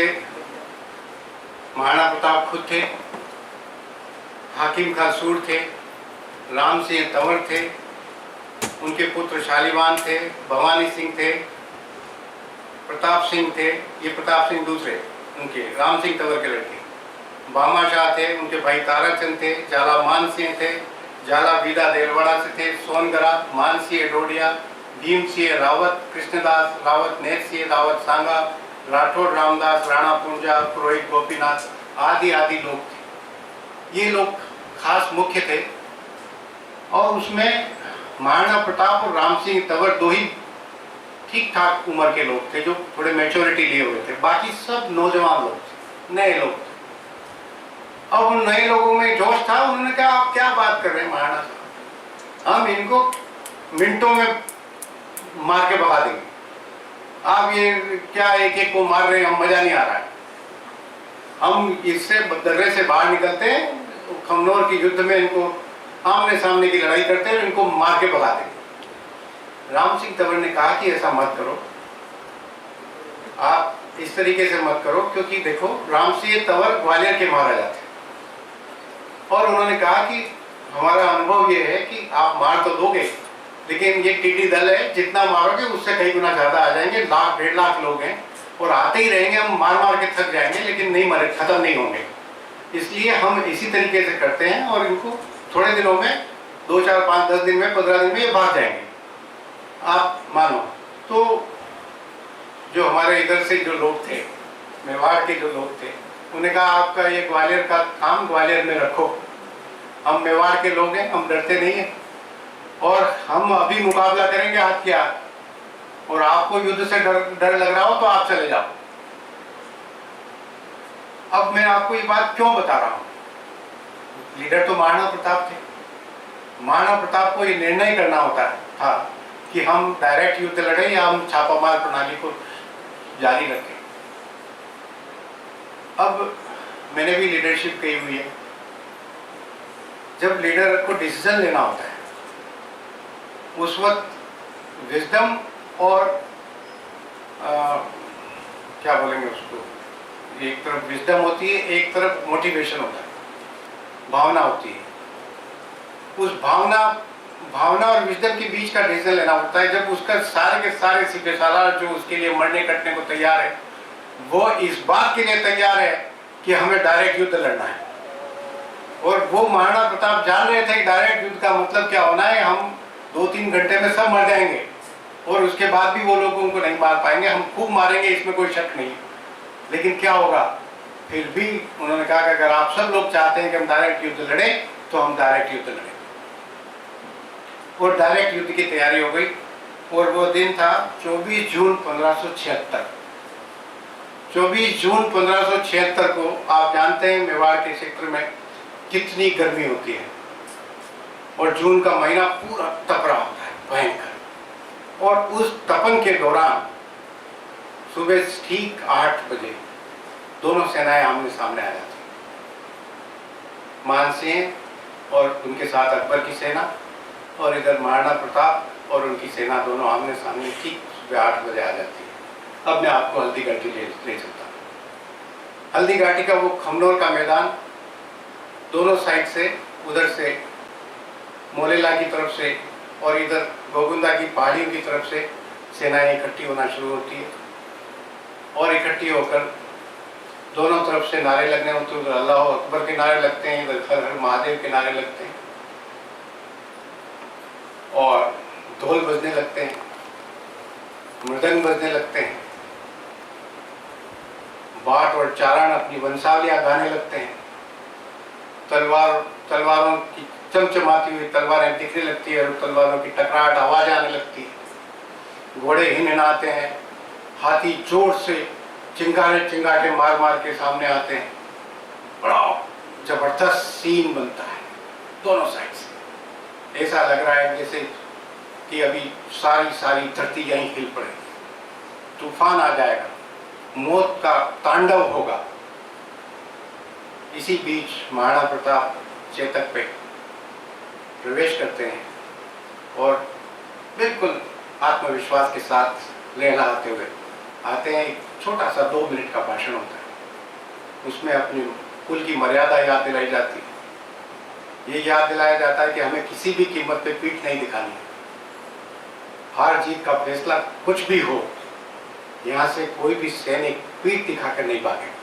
महाराणा प्रताप खुद थे, हाकिम खां सूर थे, राम सिंह तंवर थे, उनके पुत्र शालीवान थे, भवानी सिंह थे, प्रताप सिंह थे, ये प्रताप सिंह दूसरे, उनके राम सिंह तंवर के लड़के, बामा शाह थे, उनके भाई ताराचंद थे, जाला मान सिंह थे, जाला बीदा देलवाड़ा से थे, सोनगरा, मानसिंह डोडिया, भीम सिंह रावत, कृष्णदास रावत, नेर सिंह रावत सांगा, राठौड़ रामदास, राणा पूंजा, पुरोहित गोपीनाथ, आदि आदि लोग थे। ये लोग खास मुख्य थे। और उसमें महाराणा प्रताप और राम सिंह तंवर दो ही ठीक ठाक उम्र के लोग थे, जो थोड़े मैच्योरिटी लिए हुए थे। बाकी सब नौजवान लोग थे, नए लोग थे। अब उन नए लोगों में जोश था। उन्होंने कहा आप क्या बात कर रहे हैं महाराणा साहब, हम इनको मिनटों में मार के भगा देंगे। आप ये क्या एक एक को मार रहे हैं, हम मजा नहीं आ रहा है। हम इससे दर्रे से बाहर निकलते हैं, खमनौर के युद्ध में इनको आमने सामने की लड़ाई करते हैं, इनको मार के भगा देंगे। राम सिंह तंवर ने कहा कि ऐसा मत करो, आप इस तरीके से मत करो, क्योंकि देखो राम सिंह तंवर ग्वालियर के महाराजा थे, और उन्होंने कहा कि हमारा अनुभव ये है कि आप मार तो दोगे, लेकिन ये टीटी दल है, जितना मारोगे उससे कई गुना ज्यादा आ जाएंगे। 1,00,000 1.5 लाख लोग हैं, और आते ही रहेंगे, हम मार मार के थक जाएंगे, लेकिन नहीं मरे, खत्म नहीं होंगे। इसलिए हम इसी तरीके से करते हैं, और इनको थोड़े दिनों में 2, 4, 5, 10 दिन में, 15 दिन में ये भाग जाएंगे, आप मानो। तो जो हमारे इधर से जो लोग थे, मेवाड़ के जो लोग थे, उन्हें कहा आपका ये ग्वालियर का काम ग्वालियर में रखो, हम मेवाड़ के लोग हैं, हम डरते नहीं हैं और हम अभी मुकाबला करेंगे हाथ के हाथ, और आपको युद्ध से डर लग रहा हो तो आप चले जाओ। अब मैं आपको ये बात क्यों बता रहा हूं? लीडर तो महाराणा प्रताप थे। महाराणा प्रताप को ये निर्णय करना होता था कि हम डायरेक्ट युद्ध लड़े या हम छापामार प्रणाली को जारी रखें। अब मैंने भी लीडरशिप की हुई है। जब लीडर को डिसीजन लेना होता है उस वक्त विजडम और क्या बोलेंगे उसको, एक तरफ विजडम होती है, एक तरफ मोटिवेशन होता है, भावना होती है। उस भावना और विजडम के बीच का डिसीजन लेना होता है। जब उसका सारे के सारे सिपह सालार जो उसके लिए मरने कटने को तैयार है, वो इस बात के लिए तैयार है कि हमें डायरेक्ट युद्ध लड़ना है, और वो महाराणा प्रताप जान रहे थे कि डायरेक्ट युद्ध का मतलब क्या होना है, हम 2-3 घंटे में सब मर जाएंगे और उसके बाद भी वो लोग उनको नहीं मार पाएंगे, हम खूब मारेंगे, इसमें कोई शक नहीं। लेकिन क्या होगा, फिर भी उन्होंने कहा कि अगर आप सब लोग चाहते हैं कि हम डायरेक्ट युद्ध लड़े तो हम डायरेक्ट युद्ध लड़े, और डायरेक्ट युद्ध की तैयारी हो गई। और वो दिन था 24 जून 1576। 24 जून 1576 को आप जानते हैं मेवाड़ के क्षेत्र में कितनी गर्मी होती है, और जून का महीना पूरा तप रहा होता है भयंकर। और उस तपन के दौरान सुबह ठीक 8 बजे दोनों सेनाएं आमने सामने आ जाती, मानसिंह और उनके साथ अकबर की सेना, और इधर महाराणा प्रताप और उनकी सेना दोनों आमने सामने ठीक सुबह 8 बजे आ जाती है। अब मैं आपको हल्दी घाटी ले चलता हूँ। हल्दी घाटी का वो खमनोर का मैदान, दोनों साइड से, उधर से मोलेला की तरफ से और इधर गोगुंदा की पहाड़ियों की तरफ से सेनाएं इकट्ठी होना शुरू होती है, और इकट्ठी होकर दोनों तरफ से नारे लगने होते हैं। उधर अल्लाह अकबर के नारे लगते हैं, इधर हर हर महादेव के नारे लगते हैं, और ढोल बजने लगते हैं, मृदंग बजने लगते हैं, बाट और चारण अपनी वंशावलियां गाने लगते हैं, तलवारों की चमचमाती हुई तलवारें दिखने लगती है और तलवारों की टकराहट आवाज आने लगती है, घोड़े हिनहिनाते हैं, हाथी जोर से चिंगाटे मार मार के सामने आते हैं। बड़ा जबरदस्त सीन बनता है दोनों साइड से। ऐसा लग रहा है जैसे कि अभी सारी धरती यहीं हिल पड़ेगी, तूफान आ जाएगा, मौत का तांडव होगा। इसी बीच महाराणा प्रताप चेतक पे प्रवेश करते हैं और बिल्कुल आत्मविश्वास के साथ लहराते हुए आते हैं। एक छोटा सा 2 मिनट का भाषण होता है, उसमें अपनी कुल की मर्यादा याद दिलाई जाती है। ये याद दिलाया जाता है कि हमें किसी भी कीमत पे पीठ नहीं दिखानी है, हार जीत का फैसला कुछ भी हो, यहाँ से कोई भी सैनिक पीठ दिखाकर नहीं भागेगा।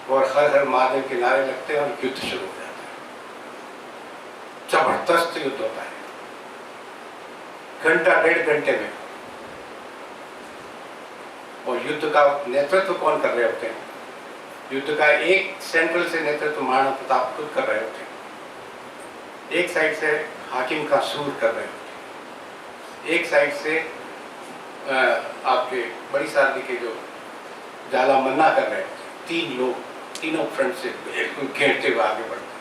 और हर हर महादेव के नारे लगते हैं और युद्ध शुरू हो जाता है। जबरदस्त युद्ध होता है, घंटा 1.5 घंटे में। और युद्ध का नेतृत्व कौन कर रहे होते हैं? युद्ध का एक सेंट्रल से नेतृत्व महाराणा प्रताप खुद कर रहे होते हैं। एक साइड से हाकिम का सूर कर रहे होते हैं, एक साइड से आपके बड़ी सारदी के जो जाला मन्ना कर रहे होते हैं। 3 लोग तीनों फ्रंट से घेरते हुए आगे बढ़ते हैं।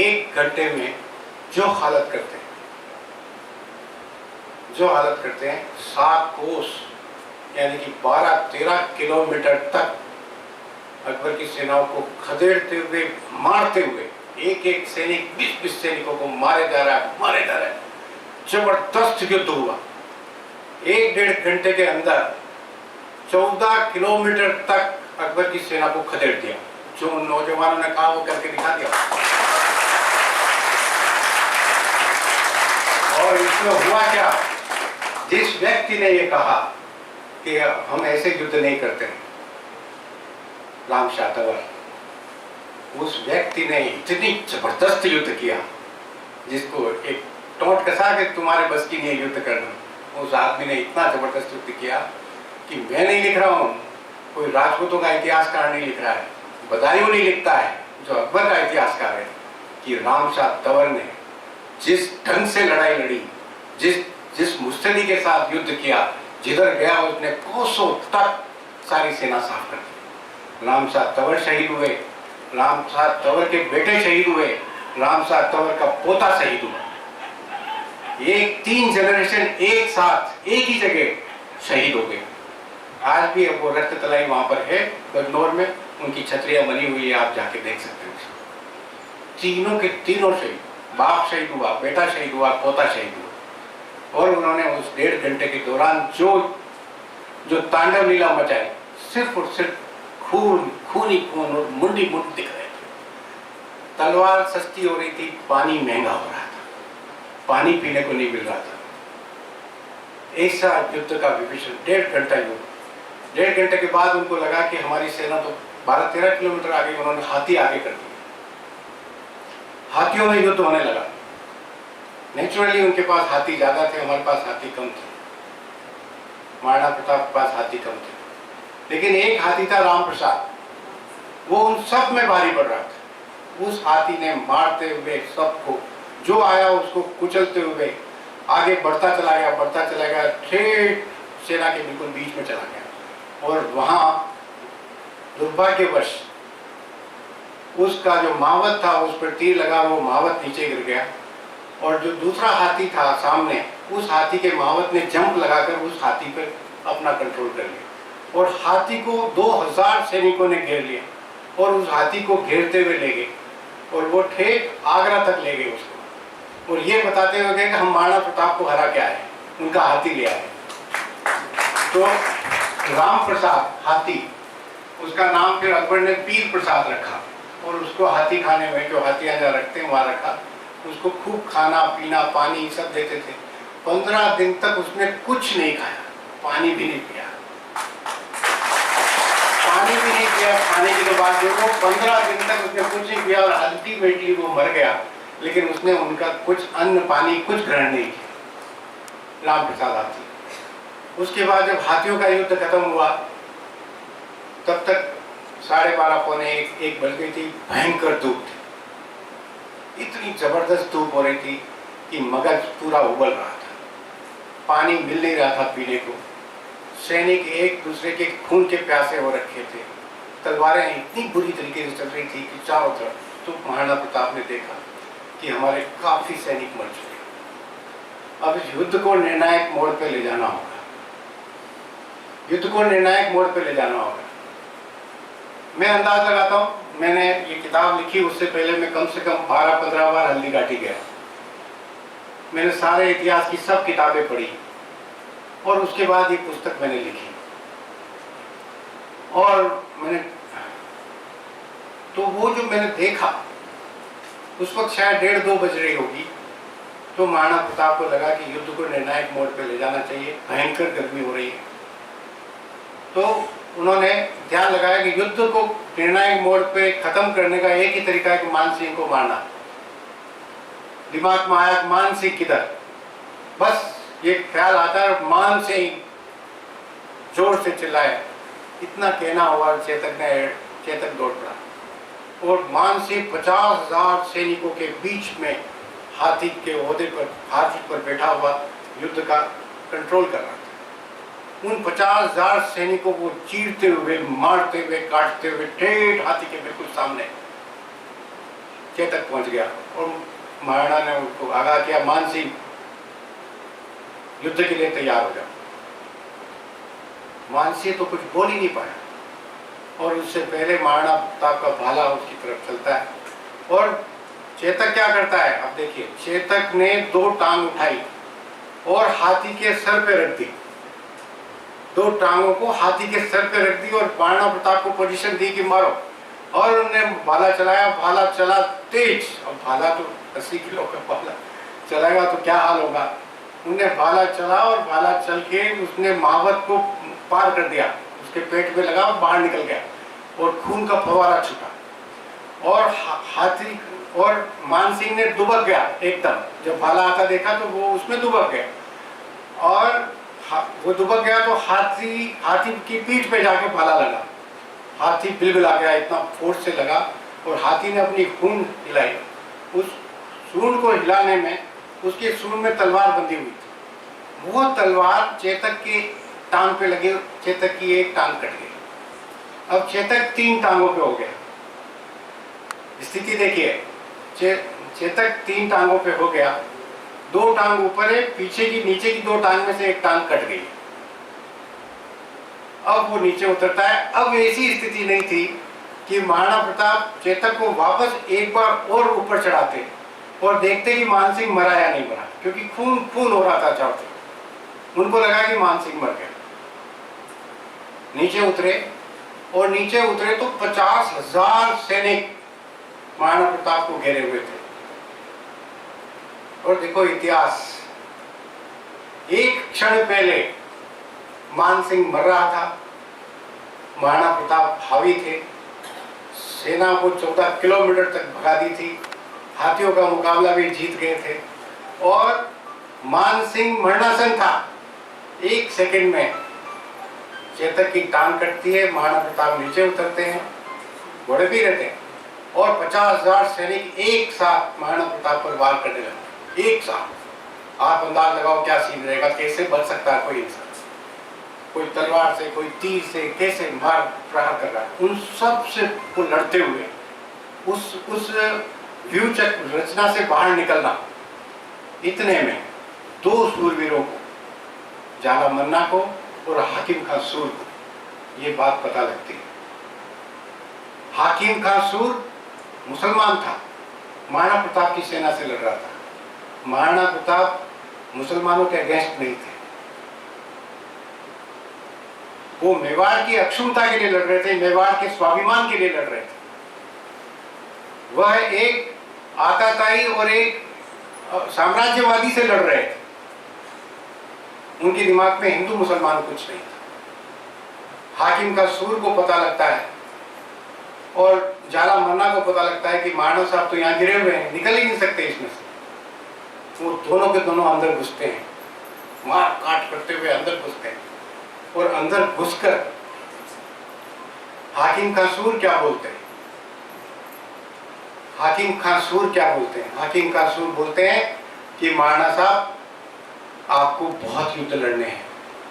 1 घंटे में जो हालत करते हैं 7 कोस यानी कि 12-13 किलोमीटर तक अकबर की सेनाओं को खदेड़ते हुए, मारते हुए, एक सैनिक 20 सैनिकों को मारे जा रहा है। जबरदस्त युद्ध हुआ। 1-1.5 घंटे के अंदर 14 किलोमीटर तक अकबर की सेना को खदेड़ दिया। जो नौजवानों ने कहा वो करके दिखा दिया। और इसमें हुआ क्या, जिस व्यक्ति ने ये कहा कि हम ऐसे युद्ध नहीं करते, राम शाह तंवर, उस व्यक्ति ने इतनी जबरदस्त युद्ध किया जिसको एक टोंट कसा के तुम्हारे बस की नहीं युद्ध करना, उस आदमी ने इतना जबरदस्त युद्ध किया कि मैं नहीं लिख रहा हूँ, कोई राजपूतों का इतिहासकार नहीं लिख रहा है, बदायूं नहीं लिखता है जो अकबर का इतिहासकार है, कि रामशाह तंवर ने जिस ढंग से लड़ाई लड़ी, जिस मुस्तैदी के साथ युद्ध किया, जिधर गया उसने कोसों तक सारी सेना साफ कर दी। रामशाह तंवर शहीद हुए, रामशाह तंवर के बेटे शहीद हुए, रामशाह तंवर का पोता शहीद हुआ। एक 3 जनरेशन एक साथ एक ही जगह शहीद हो गए। आज भी वो रक्त तलाई वहां पर है गन्नौर में, उनकी छतरियां बनी हुई है, आप जाके देख सकते हैं। तीनों के तीनों शहीद, बाप शहीद हुआ, बेटा शहीद हुआ, पोता शहीद हुआ। और उन्होंने उस 1.5 घंटे के दौरान जो तांडव लीला मचाई, सिर्फ और सिर्फ खून, खून ही खून और मुंडी मुंड दिख रहे थे। तलवार सस्ती हो रही थी, पानी महंगा हो रहा था, पानी पीने को नहीं मिल रहा था। ऐसा युद्ध का विभीषण 1.5 घंटा युद्ध। 1.5 घंटे के बाद उनको लगा कि हमारी सेना तो 12-13 किलोमीटर आगे, उन्होंने हाथी आगे कर दिए। हाथियों में युद्ध होने लगा। नेचुरली उनके पास हाथी ज्यादा थे, हमारे पास हाथी कम थे। महाराणा प्रताप के पास हाथी कम थे, लेकिन एक हाथी था राम प्रसाद, वो उन सब में भारी पड़ रहा था। उस हाथी ने मारते हुए सबको, जो आया उसको कुचलते हुए आगे बढ़ता चला गया, ठेठ सेना के बिल्कुल बीच में चला गया। और वहां दुर्भाग्यवश उसका जो महावत था, उस पर तीर लगा, वो महावत नीचे गिर गया। और जो दूसरा हाथी था सामने, उस हाथी के महावत ने जंप लगाकर उस हाथी पर अपना कंट्रोल कर लिया और हाथी को 2000 सैनिकों ने घेर लिया और उस हाथी को घेरते हुए ले गए और वो ठेठ आगरा तक ले गए उसको, और ये बताते हुए गए कि हम महाराणा प्रताप को हरा के आए, उनका हाथी ले आए। तो राम प्रसाद हाथी, उसका नाम फिर अकबर ने पीर प्रसाद रखा और उसको हाथी खाने में, जो हाथियां जहाँ रखते हैं वहां रखा। उसको खूब खाना पीना पानी सब देते थे। 15 दिन तक उसने कुछ नहीं खाया, पानी भी नहीं पिया, खाने की तो बात देखो, 15 दिन तक उसने कुछ नहीं पिया और अल्टीमेटली वो मर गया। लेकिन उसने उनका कुछ अन्न पानी कुछ ग्रहण नहीं किया, राम प्रसाद हाथी। उसके बाद जब हाथियों का युद्ध खत्म हुआ, तब तक 12:30 पौने 1 बज गई थी। भयंकर धूप थी, इतनी जबरदस्त धूप हो रही थी कि मगज पूरा उबल रहा था, पानी मिल नहीं रहा था पीने को। सैनिक एक दूसरे के खून के प्यासे हो रखे थे, तलवारें इतनी बुरी तरीके से चल रही थी कि चारों तरफ। तो महाराणा प्रताप ने देखा कि हमारे काफी सैनिक मर चुके, अब इस युद्ध को निर्णायक मोड़ पे ले जाना होगा, युद्ध को निर्णायक मोड़ पे ले जाना होगा। मैं अंदाज लगाता हूँ, मैंने ये किताब लिखी उससे पहले मैं कम से कम 12-15 बार हल्दी घाटी गया। मैंने सारे इतिहास की सब किताबें पढ़ी और उसके बाद ये पुस्तक मैंने लिखी। और मैंने तो वो जो मैंने देखा, उस वक्त शायद 1:30-2 बज रही होगी। तो महाराणा प्रताप को लगा कि युद्ध को निर्णायक मोड़ पे ले जाना चाहिए, भयंकर गर्मी हो रही है। तो उन्होंने ध्यान लगाया कि युद्ध को निर्णायक मोड़ पे खत्म करने का एक ही तरीका है कि मान सिंह को मारना। दिमाग में आया मान सिंह किधर, बस ये ख्याल आता है, मान सिंह जोर से चिल्लाए। इतना कहना हुआ, चेतक दौड़ पड़ा और मान सिंह 50,000 सैनिकों के बीच में हाथी के ओहदे पर, हाथी पर बैठा हुआ युद्ध का कंट्रोल कर रहा था। उन 50,000 सैनिकों को चीरते हुए, मारते हुए, काटते हुए ठेठ हाथी के बिल्कुल सामने चेतक पहुंच गया और महाराणा ने उनको आगाह किया, मान सिंह युद्ध के लिए तैयार हो जाओ। मान सिंह तो कुछ बोल ही नहीं पाया और उससे पहले महाराणा प्रताप का भाला उसकी तरफ चलता है और चेतक क्या करता है, अब देखिए, चेतक ने 2 टांग उठाई और हाथी के सर पे रख दी, 2 टांगों को हाथी के सर पे रख दी और महाराणा प्रताप को पोजीशन दी कि मारो। और उन्होंने भाला चलाया, भाला चला तेज। अब भाला तो 80 किलो का भाला चलाएगा तो क्या हाल होगा। उन्हें भाला चला और भाला चल के उसने महावत को पार कर दिया, उसके पेट में लगा और बाहर निकल गया और खून का फवारा छूटा और हाथी और मान सिंह ने दुबक गया एकदम। जब भाला आता देखा तो वो उसमें दुबक गया और वो दुबक गया तो हाथी की पीठ पे जाके भाला लगा। हाथी बिलबिला गया, इतना फोर्स से लगा, और हाथी ने अपनी सूंड हिलाई। उस सूंड को हिलाने में उसके सूंड में तलवार बंधी हुई थी। वो तलवार चेतक के टांग पे लगे, चेतक की एक टांग कट गई। अब चेतक 3 टांगों पे हो गया। स्थिति देखिए, चेतक 3 टांगों पे हो गया। 2 टांग ऊपर है, पीछे की नीचे की 2 टांग में से एक टांग कट गई। अब वो नीचे उतरता है। अब ऐसी स्थिति नहीं थी कि महाराणा प्रताप चेतक को वापस एक बार और ऊपर चढ़ाते और देखते कि मानसिंह मरा या नहीं मरा, क्योंकि खून खून हो रहा था चारों तरफ। उनको लगा कि मानसिंह मर गया। नीचे उतरे, और नीचे उतरे तो 50,000 सैनिक महाराणा प्रताप को घेरे हुए थे। और देखो इतिहास, एक क्षण पहले मानसिंह मर रहा था, महाराणा प्रताप हावी थे, सेना को 14 किलोमीटर तक भगा दी थी, हाथियों का मुकाबला भी जीत गए थे, और मानसिंह मरणासन था। 1 सेकंड में चेतक की टांग कटती है, महाराणा प्रताप नीचे उतरते हैं, घोड़े भी रहते हैं, और 50,000 सैनिक एक साथ महाराणा प्रताप पर वार करने लगे। एक साथ। आप अंदाज लगाओ क्या सीन रहेगा, कैसे बच सकता है कोई इंसान, कोई तलवार से, कोई तीर से, कैसे मार प्रहार कर रहा है। उन सब से वो लड़ते हुए उस व्यूचक रचना से बाहर निकलना, इतने में 2 शूरवीरों को, जाला मन्ना को और हाकिम खां सूर को ये बात पता लगती है। हाकिम खां सूर मुसलमान था, महाराणा प्रताप की सेना से लड़ रहा था। महाराणा प्रताप मुसलमानों के अगेंस्ट नहीं थे, वो मेवाड़ की अक्षुणता के लिए लड़ रहे थे, मेवाड़ के स्वाभिमान के लिए लड़ रहे थे। वह एक आताताई और एक साम्राज्यवादी से लड़ रहे थे। उनके दिमाग में हिंदू मुसलमान कुछ नहीं था। हाकिम का सूर को पता लगता है और जाला मन्ना को पता लगता है कि महाराणा साहब तो यहाँ गिरे हुए हैं, निकल ही नहीं सकते इसमें से। वो दोनों के दोनों अंदर घुसते हैं, मार काट करते हुए अंदर घुसते हैं, और अंदर घुसकर हाकिम खां सूर क्या बोलते हैं? हाकिम खां सूर क्या बोलते हैं? हाकिम खां सूर बोलते हैं कि महाराणा साहब आपको बहुत युद्ध लड़ने हैं,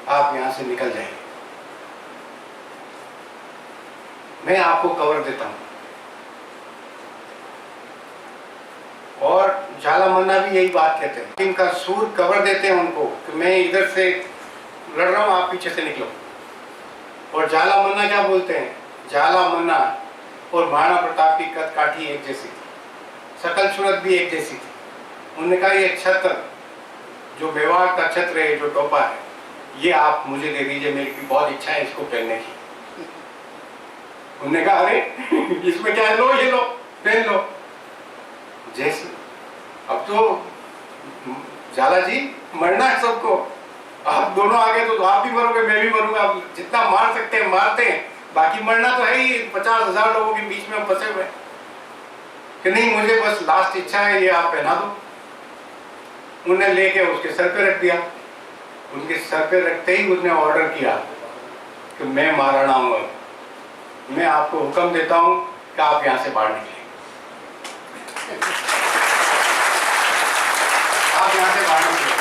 आप यहां से निकल जाइए, मैं आपको कवर देता हूं। और जाला मन्ना भी यही बात कहते हैं। हाकिम खां सूर कवर देते हैं उनको कि मैं इधर से लड़ रहा हूं, आप पीछे से निकलो। और जाला मन्ना क्या बोलते हैं? जाला मन्ना और महाराणा प्रताप की कद काठी एक जैसी थी, शकल सूरत भी एक जैसी थी। उन्होंने कहा ये छत्र, जो मेवाड़ का छत्र है, जो टोपा है, ये आप मुझे दे दीजिए, मेरी बहुत इच्छा है इसको पहनने की। उन्होंने कहा अरे इसमें क्या है, लो ये लो, पहन लो। जैसे अब तो जाला जी मरना है सबको, आप दोनों आगे तो आप भी मरोगे, मैं भी मरूंगा, आप जितना मार सकते हैं मारते हैं, बाकी मरना तो है ही। 50,000 लोगों के बीच में हम फंसे हुए कि नहीं, मुझे बस लास्ट इच्छा है, ये आप पहना दो। उन्हें लेके उसके सर पे रख दिया। उनके सर पे रखते ही उसने ऑर्डर किया कि मैं महाराणा हूं, मैं आपको हुक्म देता हूं कि आप यहां से बाहर निकलें, आप यहां से बाहर निकलें।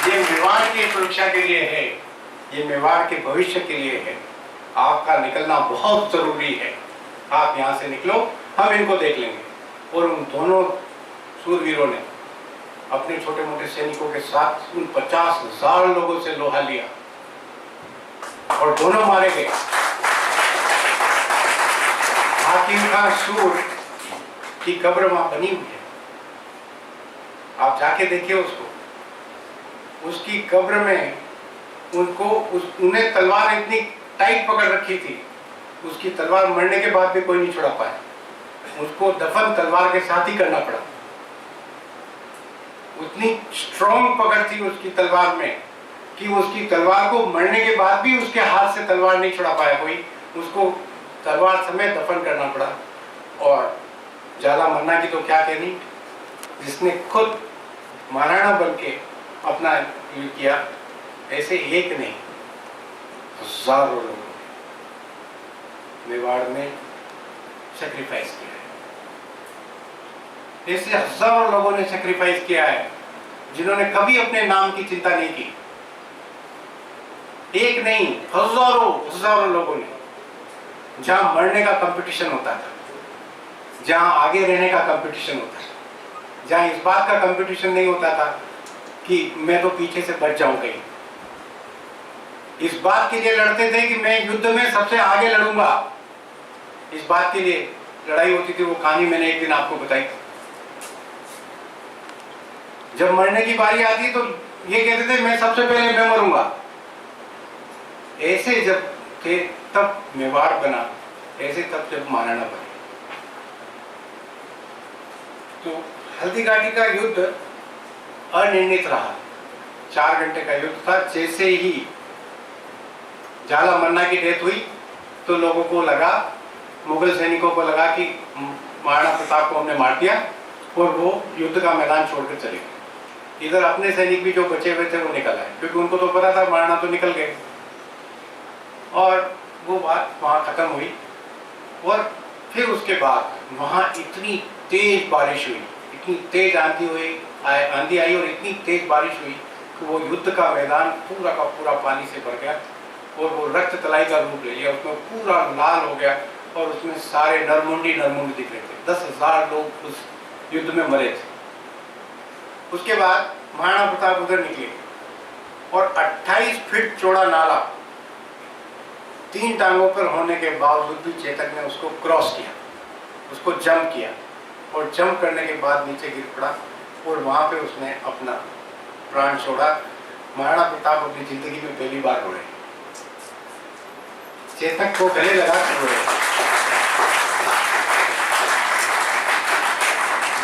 ये मेवाड़ की सुरक्षा के लिए है, ये मेवाड़ के भविष्य के लिए है, आपका निकलना बहुत जरूरी है, आप यहां से निकलो, हम इनको देख लेंगे। और उन दोनों शूरवीरों ने अपने छोटे मोटे सैनिकों के साथ उन 50,000 लोगों से लोहा लिया और दोनों मारे गए। हाकिम खां सूर की कब्र वहां बनी हुई है, आप जाके देखिए उसको। उसकी कब्र में उन्हें तलवार इतनी टाइट पकड़ रखी थी, उसकी तलवार मरने के बाद भी कोई नहीं छुड़ा पाया। उसको दफन तलवार के साथ ही करना पड़ा। उतनी स्ट्रॉन्ग पकड़ थी उसकी तलवार में कि उसकी तलवार को मरने के बाद भी उसके हाथ से तलवार नहीं छुड़ा पाया कोई, उसको तलवार समेत दफन करना पड़ा। और जाला मन्ना की तो क्या कहनी, जिसने खुद महाराणा बन के अपना ये किया, ऐसे एक नहीं, हजारों लोगों ने मेवाड़ में सेक्रीफाइस किया है। ऐसे हजारों लोगों ने सेक्रीफाइस किया है जिन्होंने कभी अपने नाम की चिंता नहीं की। एक नहीं, हजारों लोगों ने। जहां मरने का कंपटीशन होता था, जहां आगे रहने का कंपटीशन होता था, जहां इस बात का कंपटीशन नहीं होता था कि मैं तो पीछे से बच जाऊं कहीं, इस बात के लिए लड़ते थे कि मैं युद्ध में सबसे आगे लड़ूंगा। इस बात के लिए लड़ाई होती थी। वो कहानी मैंने एक दिन आपको बताई। जब मरने की बारी आती तो ये कहते थे मैं सबसे पहले मैं मरूंगा। ऐसे जब थे तब मेवाड़ बना, ऐसे तब जब महाराणा बने। तो हल्दीघाटी का युद्ध अनिर्णित रहा। 4 घंटे का युद्ध था। जैसे ही झाला मन्ना की डेथ हुई तो लोगों को लगा, मुगल सैनिकों को लगा कि महाराणा प्रताप को हमने मार दिया, और वो युद्ध का मैदान छोड़कर चले गए। इधर अपने सैनिक भी जो बचे हुए थे वो निकल आए, क्योंकि उनको तो पता था महाराणा तो निकल गए। और वो बात वहां खत्म हुई। और फिर उसके बाद वहां इतनी तेज बारिश हुई, इतनी तेज आंधी आई और इतनी तेज बारिश हुई कि वो युद्ध का मैदान पूरा का पूरा पानी से भर गया और वो रक्त तलाई का रूप ले लिया। उसमें पूरा लाल हो गया और उसमें सारे नरमुंडी दिख रहे थे। 10,000 लोग उस युद्ध में मरे थे। उसके बाद महाराणा प्रताप उधर निकले और 28 फीट चौड़ा नाला 3 टांगों पर होने के बावजूद भी चेतक ने उसको क्रॉस किया, उसको जंप किया, और जंप करने के बाद नीचे गिर पड़ा और वहां पे उसने अपना प्राण छोड़ा। महाराणा प्रताप अपनी जिंदगी में पहली बार रोए, चेतक को गले लगा कर रोए।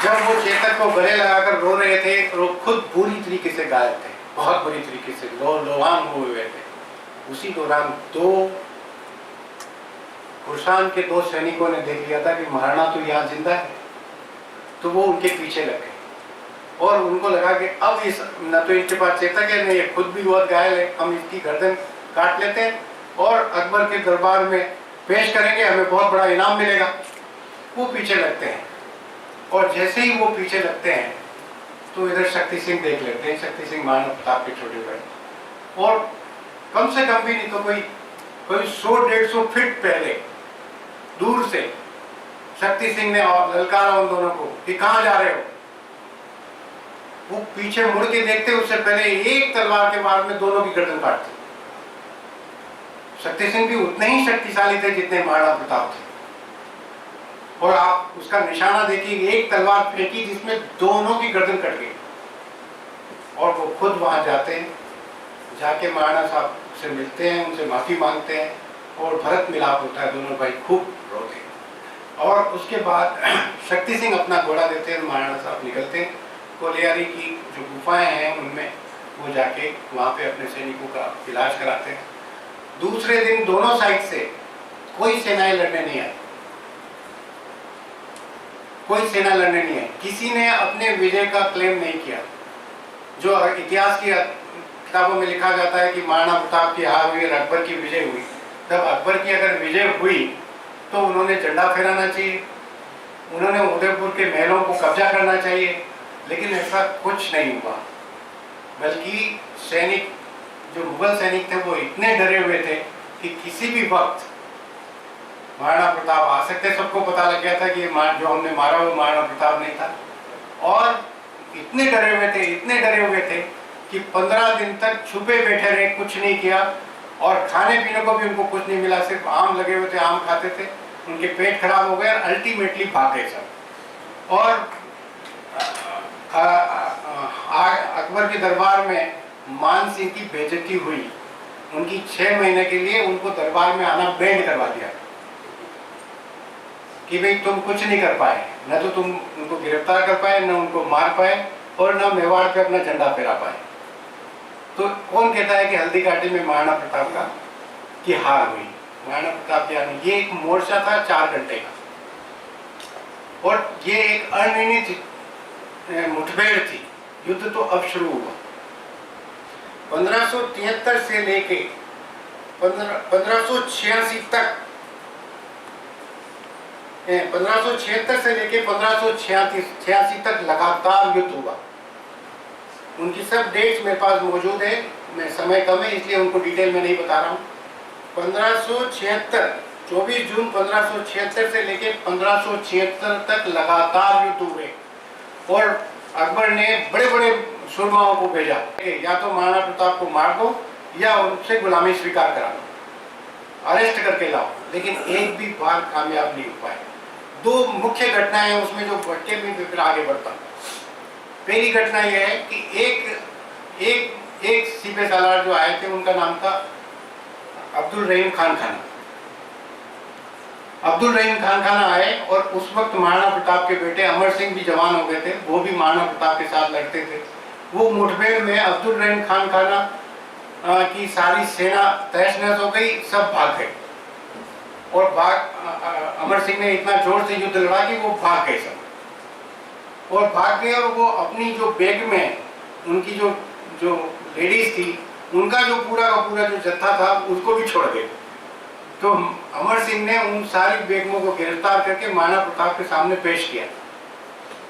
जब वो चेतक को गले लगाकर रो रहे थे तो वो खुद बुरी तरीके से घायल थे, बहुत बुरी तरीके से लोहान हुए थे। उसी दौरान 2 कुशान के 2 सैनिकों ने देख लिया था कि महाराणा तो यहाँ जिंदा है, तो वो उनके पीछे लग गए और उनको लगा कि अब इस न तो इनके पास चेतक है, नहीं, ये खुद भी बहुत घायल है, हम इसकी गर्दन काट लेते हैं और अकबर के दरबार में पेश करेंगे, हमें बहुत बड़ा इनाम मिलेगा। वो पीछे लगते हैं और जैसे ही वो पीछे लगते हैं तो इधर शक्ति सिंह देख लेते हैं। शक्ति सिंह महाराणा प्रताप के छोटे भाई, और कम से कम भी नहीं तो कोई 100-150 फीट पहले दूर से शक्ति सिंह ने ललकारा उन दोनों को कि कहां जा रहे हो। वो पीछे मुड़ के देखते उससे पहले एक तलवार के वार में दोनों की गर्दन काटते। शक्ति सिंह भी उतने ही शक्तिशाली थे जितने महाराणा प्रताप थे। और आप उसका निशाना देखिए, एक तलवार फेंकी जिसमें दोनों की गर्दन कट गई। और वो खुद वहां जाते हैं, जाके महाराणा साहब से मिलते हैं, उनसे माफी मांगते हैं और भरत मिलाप होता है। दोनों भाई खूब रोते हैं। और उसके बाद शक्ति सिंह अपना घोड़ा देते हैं, महाराणा साहब निकलते हैं। कोलियारी की जो गुफाएं हैं उनमें वो जाके वहां पे अपने सैनिकों का इलाज कराते हैं। दूसरे दिन दोनों साइड से कोई सेनाएं लड़ने नहीं आई, कोई सेना लड़ने नहीं आई। किसी ने अपने विजय का क्लेम नहीं किया। जो इतिहास की किताबों में लिखा जाता है कि महाराणा प्रताप की हार हुई और अकबर की विजय हुई, तब अकबर की अगर विजय हुई तो उन्होंने झंडा फहराना चाहिए, उन्होंने उदयपुर के महलों को कब्जा करना चाहिए, लेकिन ऐसा कुछ नहीं हुआ। बल्कि सैनिक, जो मुगल सैनिक थे, वो इतने डरे हुए थे कि किसी भी वक्त महाराणा प्रताप आ सकते। सबको पता लग गया था कि जो हमने मारा वो महाराणा प्रताप नहीं था। और इतने डरे हुए थे, इतने डरे हुए थे कि 15 दिन तक छुपे बैठे रहे, कुछ नहीं किया। और खाने पीने को भी उनको कुछ नहीं मिला, सिर्फ आम लगे हुए थे, आम खाते थे। उनके पेट खराब हो गए और अल्टीमेटली भाग गए सब। और अकबर के दरबार में मान सिंह की बेइज्जती हुई। उनकी 6 महीने के लिए उनको दरबार में आना बैंड करवा दिया कि भाई तुम कुछ नहीं कर पाए, न तो तुम उनको गिरफ्तार कर पाए, न उनको मार पाए, और न मेवाड़ पे अपना झंडा फहरा पाए। तो कौन कहता है कि हल्दीघाटी में महाराणा प्रताप का की हार हुई? महाराणा प्रताप की हार नहीं, ये एक मोर्चा था 4 घंटे का, और ये एक अनिर्णित मुठभेड़ थी। युद्ध तो अब शुरू हुआ। 1573 से लेके 1586 तक, 1576 से लेके 1586 तक लगातार युद्ध हुआ। उनकी सब डेट्स मेरे पास मौजूद है, मैं समय कम है इसलिए उनको डिटेल में नहीं बता रहा हूँ। 1576, 24 जून 1576 से लेके 1576 तक लगातार युद्ध हुए और अकबर ने बड़े बड़े सुरमाओं को भेजा, या तो महाराणा प्रताप को मार दो या उनसे गुलामी स्वीकार करा दो, अरेस्ट करके लाओ, लेकिन एक भी बार कामयाब नहीं हो पाए। दो मुख्य घटनाएं हैं उसमें जो भटके में फिर आगे बढ़ता। पहली घटना यह है कि एक सिपह सालार जो आए थे उनका नाम था अब्दुल रहीम खान खाना। अब्दुल रहीम खान खाना आए और उस वक्त महाराणा प्रताप के बेटे अमर सिंह भी जवान हो गए थे, वो भी महाराणा प्रताप के साथ लड़ते थे। वो मुठभेड़ में अब्दुल रहीम खान खाना की सारी सेना तहस नहस हो गई, सब भाग गए और अमर सिंह ने इतना जोर से युद्ध लड़ा कि वो भाग गए सब, और भाग गए और वो अपनी जो बैग में उनकी जो लेडीज थी उनका जो पूरा का पूरा जो जत्था था उसको भी छोड़ गए। तो अमर सिंह ने उन सारी बेगमों को गिरफ्तार करके महाराणा प्रताप के सामने पेश किया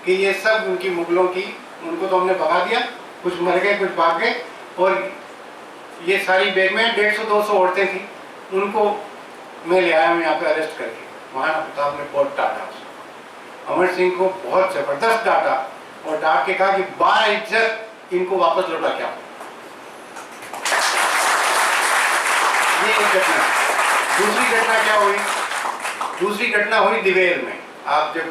कि ये सब उनकी मुगलों की, उनको तो हमने भगा दिया, कुछ मर गए कुछ भाग गए, और ये सारी बेगमें 150-200 औरतें थी, उनको मैं ले आया हूँ यहाँ पे अरेस्ट करके। महाराणा प्रताप ने बहुत डांटा उसको, अमर सिंह को बहुत जबरदस्त डांटा और डांट के कहा कि बाइज्जत इनको वापस लौटा के आओ। ये एक घटना। दूसरी घटना क्या हुई? दूसरी घटना हुई दिवेर में। आप जब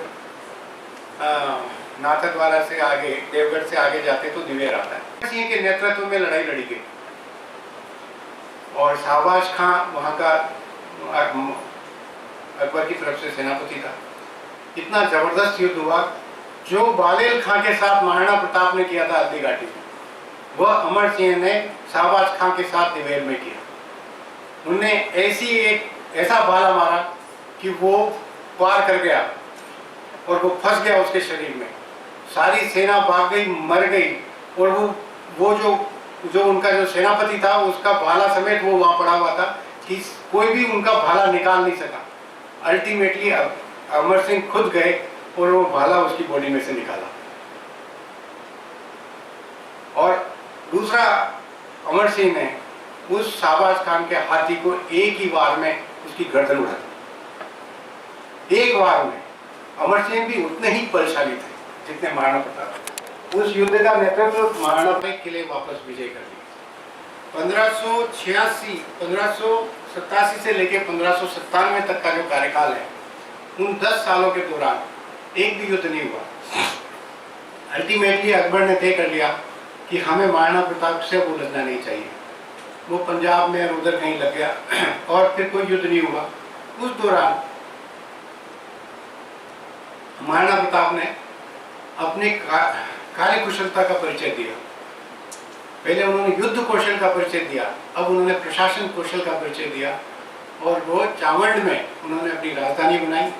नाथद्वारा से आगे, देवगढ़ से आगे जाते तो दिवेर आता है। सिंह के नेतृत्व में लड़ाई लड़ी गई और शाहबाज खां वहाँ का अकबर की तरफ से सेनापति था। इतना जबरदस्त युद्ध हुआ, जो बालेल खां के साथ महाराणा प्रताप ने किया था हल्दी घाटी में, वह अमर सिंह ने शाहबाज खां के साथ दिवेर में किया। उनने ऐसा भाला मारा कि वो पार कर गया और वो फंस गया उसके शरीर में। सारी सेना भाग गई, मर गई, और वो जो उनका जो सेनापति था उसका भाला समेत वो वहां पड़ा हुआ था कि कोई भी उनका भाला निकाल नहीं सका। अल्टीमेटली अमर सिंह खुद गए और वो भाला उसकी बॉडी में से निकाला। और दूसरा, अमर सिंह ने उस शाहबाज खान के हाथी को एक ही वार में उसकी गर्दन उड़ा दी। एक वार में। अमर सिंह भी उतने ही बलशाली थे जितने महाराणा प्रताप। उस युद्ध का नेतृत्व महाराणा के किले वापस विजय कर दिया। 1587 से लेकर 1597 तक का जो कार्यकाल है, उन 10 सालों के दौरान एक भी युद्ध नहीं हुआ। अल्टीमेटली अकबर ने तय कर लिया कि हमें महाराणा प्रताप से उलझना नहीं चाहिए। वो पंजाब में और उधर कहीं लग गया और फिर कोई युद्ध नहीं हुआ। उस दौरान महाराणा प्रताप ने अपने कार्य कुशलता का परिचय दिया। पहले उन्होंने युद्ध कौशल का परिचय दिया, अब उन्होंने प्रशासन कौशल का परिचय दिया, और वो चावंड में उन्होंने अपनी राजधानी बनाई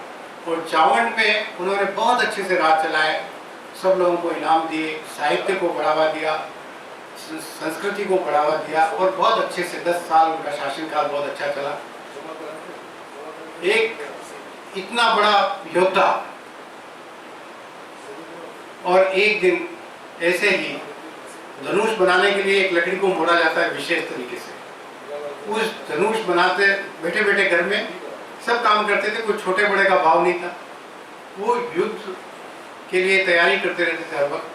और चावंड में उन्होंने बहुत अच्छे से राज चलाए, सब लोगों को इनाम दिए, साहित्य को बढ़ावा दिया, संस्कृति को बढ़ावा दिया, और बहुत अच्छे से 10 साल उनका शासनकाल बहुत अच्छा चला। एक इतना बड़ा योद्धा, और एक दिन ऐसे ही धनुष बनाने के लिए एक लकड़ी को मोड़ा जाता है विशेष तरीके से। उस धनुष बनाते बैठे बैठे घर में सब काम करते थे, कोई छोटे बड़े का भाव नहीं था। वो युद्ध के लिए तैयारी करते रहते थे हर वक्त।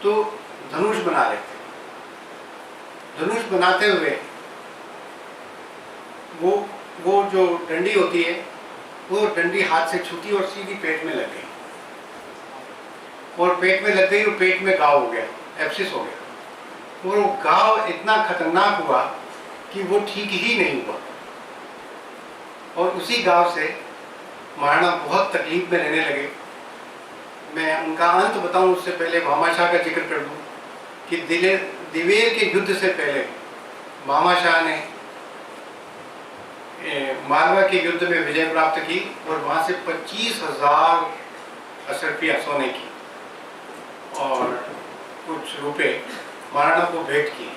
तो धनुष बना रहे थे। धनुष बनाते हुए वो जो डंडी होती है, वो डंडी हाथ से छूटी और सीधी पेट में लग गई, और पेट में लग गई और पेट में घाव हो गया, एब्सिस हो गया। और वो घाव इतना खतरनाक हुआ कि वो ठीक ही नहीं हुआ, और उसी घाव से महाराणा बहुत तकलीफ में रहने लगे। मैं उनका अंत बताऊं उससे पहले भामाशाह का जिक्र कर दूं कि दिवेर के युद्ध से पहले भामाशाह ने मालवा के युद्ध में विजय प्राप्त की और वहां से 25,000 अशरफियाँ सोने की और कुछ रुपए महाराणा को भेंट किए।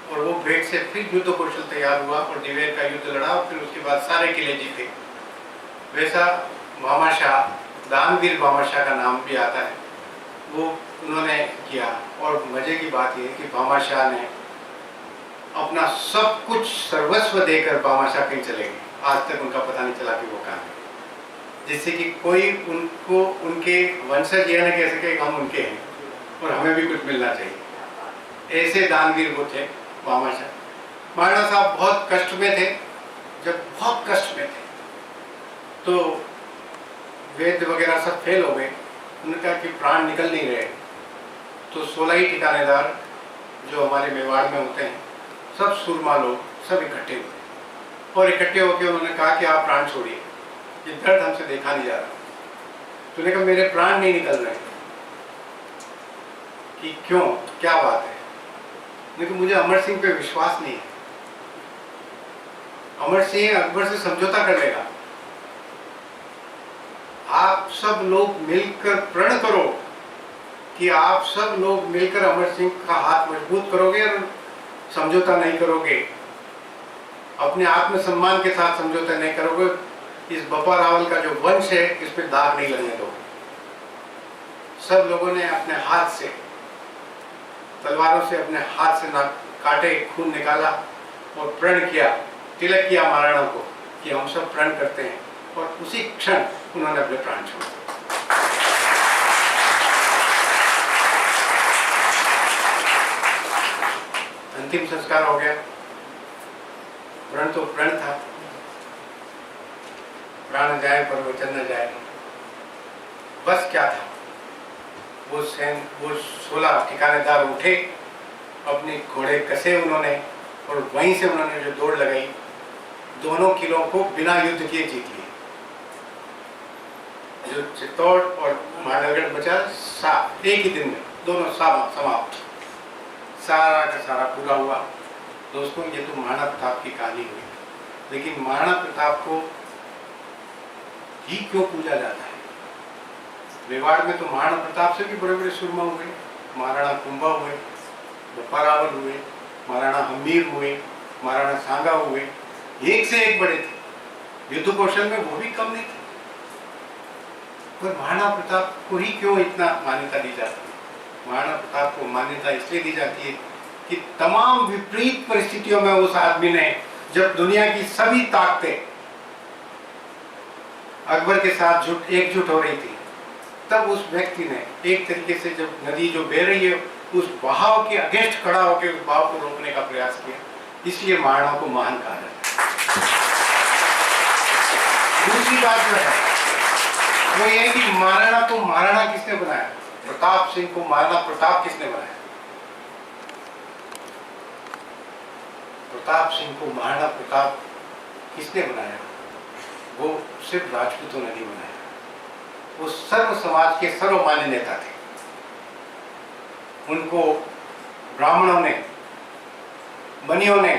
और वो भेंट से फिर युद्ध कौशल तैयार हुआ और दिवेर का युद्ध लड़ा और फिर उसके बाद सारे किले जीते। वैसा भामाशाह, दानवीर भामाशाह का नाम भी आता है, वो उन्होंने किया। और मजे की बात यह है कि भामाशाह ने अपना सब कुछ सर्वस्व देकर भामाशाह कहीं चले गए, आज तक उनका पता नहीं चला कि वो कहाँ है, जिससे कि कोई उनको, उनके वंशज यह न कह सके कि हम उनके हैं और हमें भी कुछ मिलना चाहिए। ऐसे दानवीर वो थे भामाशाह। महाराणा साहब बहुत कष्ट में थे। जब बहुत कष्ट में थे तो वेद वगैरह सब फेल हो गए, उन्होंने कहा कि प्राण निकल नहीं रहे। तो 16 ही ठिकानेदार जो हमारे मेवाड़ में होते हैं, सब सुरमा लोग सब इकट्ठे हुए और इकट्ठे होकर उन्होंने कहा कि आप प्राण छोड़िए, ये दर्द हमसे देखा नहीं जा रहा। तो उन्होंने कहा मेरे प्राण नहीं निकल रहे। कि क्यों, क्या बात है? लेकिन मुझे अमर सिंह पे विश्वास नहीं है। अमर सिंह अकबर से समझौता कर लेगा। आप सब लोग मिलकर प्रण करो कि आप सब लोग मिलकर अमर सिंह का हाथ मजबूत करोगे और समझौता नहीं करोगे, अपने आत्मसम्मान के साथ समझौता नहीं करोगे, इस बप्पा रावल का जो वंश है इस पे दाग नहीं लगने दोगे। सब लोगों ने अपने हाथ से, तलवारों से अपने हाथ से ना काटे, खून निकाला और प्रण किया, तिलक किया महाराणा को कि हम सब प्रण करते हैं, और उसी क्षण उन्होंने अपने प्राण छोड़े। अंतिम संस्कार हो गया। प्रण तो प्रण था, प्राण जाए पर वचन न जाए। बस क्या था, वो 16 ठिकानेदार उठे, अपने घोड़े कसे उन्होंने और वहीं से उन्होंने जो दौड़ लगाई, दोनों किलों को बिना युद्ध किए जीत लिए। जो चित्तौड़ और माधवगढ़ बचा एक ही दिन में दोनों समाप्त, सारा का सारा पूरा हुआ। दोस्तों, ये तो महाराणा प्रताप की कहानी हुई, लेकिन महाराणा प्रताप को ही क्यों पूजा जाता है? मेवाड़ में तो महाराणा प्रताप से भी बड़े बड़े सुरमा हुए, महाराणा कुंभा हुए, बप्पा रावल हुए, महाराणा हमीर हुए, महाराणा सांगा हुए, एक से एक बड़े थे। युद्ध कौशल में वो भी कम नहीं थे। पर महाराणा प्रताप को ही क्यों इतना मान्यता दी जाती है? महाराणा प्रताप को मान्यता इसलिए दी जाती है कि तमाम विपरीत परिस्थितियों में उस आदमी ने, जब दुनिया की सभी ताकतें अकबर के साथ एकजुट हो रही थी, तब उस व्यक्ति ने एक तरीके से, जब नदी जो बह रही है उस बहाव के अगेंस्ट खड़ा होकर उस बहाव को रोकने का प्रयास किया, इसलिए महाराणा को महान कहा जाता है। दूसरी बात जो है वो ये है कि महाराणा को महाराणा किसने बनाया? प्रताप सिंह को महाराणा प्रताप किसने बनाया? प्रताप सिंह को महाराणा प्रताप किसने बनाया? वो सिर्फ राजपूतों ने नहीं बनाया, वो सर्व समाज के सर्वमान्य नेता थे। उनको ब्राह्मणों ने, बनियों ने,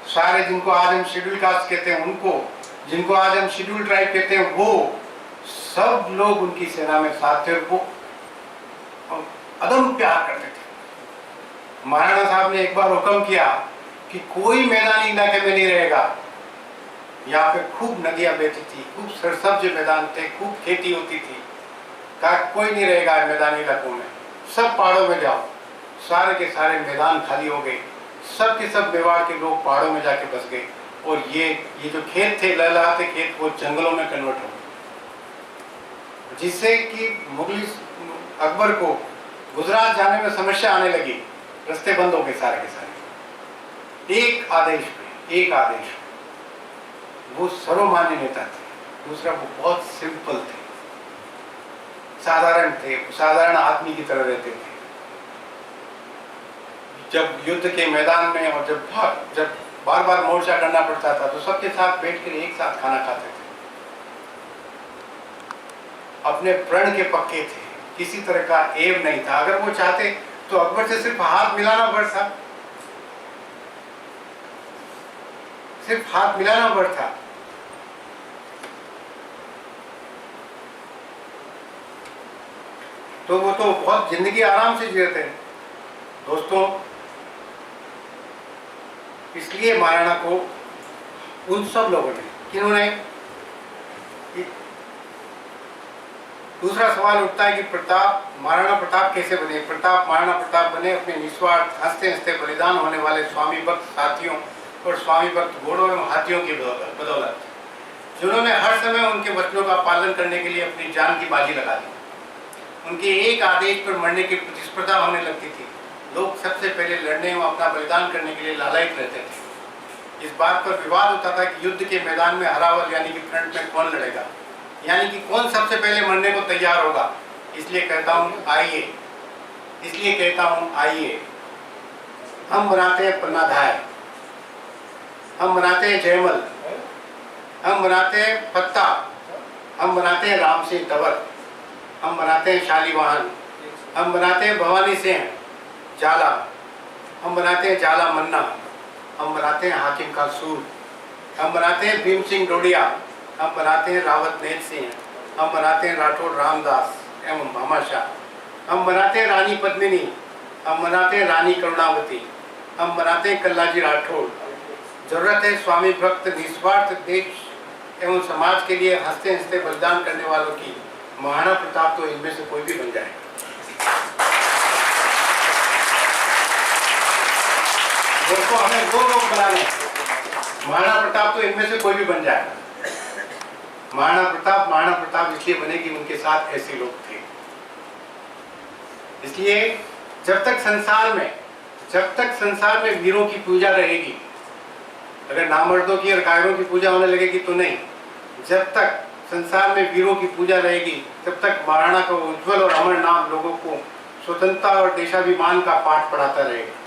सारे जिनको आज हम शेड्यूल कास्ट कहते हैं उनको, जिनको आज हम शेड्यूल ट्राइब कहते हैं, वो सब लोग उनकी सेना में साथ थे। वो अदम प्यार करते थे। महाराणा साहब ने एक बार हुक्म किया कि कोई मैदानी इलाके में नहीं रहेगा। यहाँ पे खूब नदियां बहती थी, खूब सरसब्ज मैदान थे, खूब खेती होती थी। कहा कोई नहीं रहेगा मैदानी इलाकों में, सब पहाड़ों में जाओ। सारे के सारे मैदान खाली हो गए, सब के सब मेवाड़ के लोग पहाड़ों में जाके बस गए, और ये जो खेत थे, लहलहाते खेत, वो जंगलों में कन्वर्ट हो गए, जिससे कि मुगली अकबर को गुजरात जाने में समस्या आने लगी। रास्ते बंद हो गए सारे के सारे, एक आदेश पे, एक आदेश पे। वो सर्वमान्य नेता थे। दूसरा, वो बहुत सिंपल थे, साधारण थे, साधारण आदमी की तरह रहते थे। जब युद्ध के मैदान में और जब बार बार मोर्चा करना पड़ता था तो सबके साथ बैठकर एक साथ खाना खाते थे। अपने प्रण के पक्के थे, किसी तरह का एब नहीं था। अगर वो चाहते तो अकबर से सिर्फ हाथ मिलाना पड़ता, सिर्फ हाथ मिलाना पड़ता। तो वो तो बहुत जिंदगी आराम से जीते थे। दोस्तों, इसलिए महाराणा को उन सब लोगों ने, किन्होंने, दूसरा सवाल उठता है कि प्रताप, महाराणा प्रताप कैसे बने? प्रताप, महाराणा प्रताप बने अपने निस्वार्थ हंसते हंसते बलिदान होने वाले स्वामी भक्त साथियों और स्वामी भक्त घोड़ों एवं हाथियों की बदौलत, जिन्होंने हर समय उनके वचनों का पालन करने के लिए अपनी जान की बाजी लगा दी। उनके एक आदेश पर मरने की प्रतिस्पर्धा होने लगती थी। लोग सबसे पहले लड़ने एवं अपना बलिदान करने के लिए लालायित रहते थे। इस बात पर विवाद होता था कि युद्ध के मैदान में हरावल यानी कि फ्रंट में कौन लड़ेगा, यानी कि कौन सबसे पहले मरने को तैयार होगा। इसलिए कहता हूँ आइए, हम बनाते हैं पन्नाधाय, हम बनाते हैं जयमल, हम बनाते हैं पत्ता, हम बनाते हैं राम सिंह तंवर, हम बनाते हैं शालीवाहन, हम बनाते हैं भवानी सिंह जाला, हम बनाते हैं जाला मन्ना, हम बनाते हैं हाकिम का सूर, हम बनाते हैं भीम सिंह डोडिया, हम बनाते हैं रावत नेत सिंह, हम बनाते हैं राठौड़ रामदास एवं भामाशाह, हम बनाते हैं रानी पद्मिनी, हम बनाते हैं रानी करुणावती, हम बनाते हैं कल्लाजी राठौड़। जरूरत है स्वामी भक्त निस्वार्थ देश एवं समाज के लिए हंसते हंसते बलिदान करने वालों की। महाराणा प्रताप तो इनमें से कोई भी बन जाए। दोस्तों, हमें वो लोग बनाने, महाराणा प्रताप तो इनमें से कोई भी बन जाए। महाराणा प्रताप इसलिए बने कि उनके साथ ऐसे लोग थे। इसलिए जब तक संसार में वीरों की पूजा रहेगी, अगर नामर्दों की और कायरों की पूजा होने लगेगी तो नहीं, जब तक संसार में वीरों की पूजा रहेगी तब तक महाराणा का उज्जवल और अमर नाम लोगों को स्वतंत्रता और देशाभिमान का पाठ पढ़ाता रहेगा।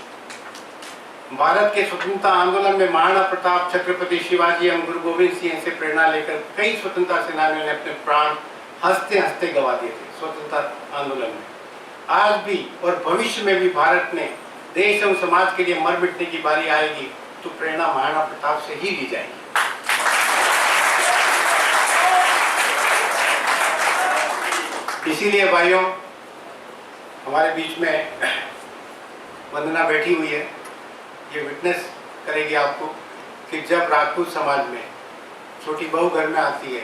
भारत के स्वतंत्रता आंदोलन में महाराणा प्रताप, छत्रपति शिवाजी एवं गुरु गोविंद सिंह से प्रेरणा लेकर कई स्वतंत्रता सेनानियों ने अपने प्राण हंसते हंसते गंवा दिए थे स्वतंत्रता आंदोलन में। आज भी और भविष्य में भी भारत में देश एवं समाज के लिए मर मिटने की बारी आएगी तो प्रेरणा महाराणा प्रताप से ही ली जाएगी। इसीलिए भाइयों, हमारे बीच में वंदना बैठी हुई है, ये विटनेस करेगी आपको कि जब राजपूत समाज में छोटी बहू घर में आती है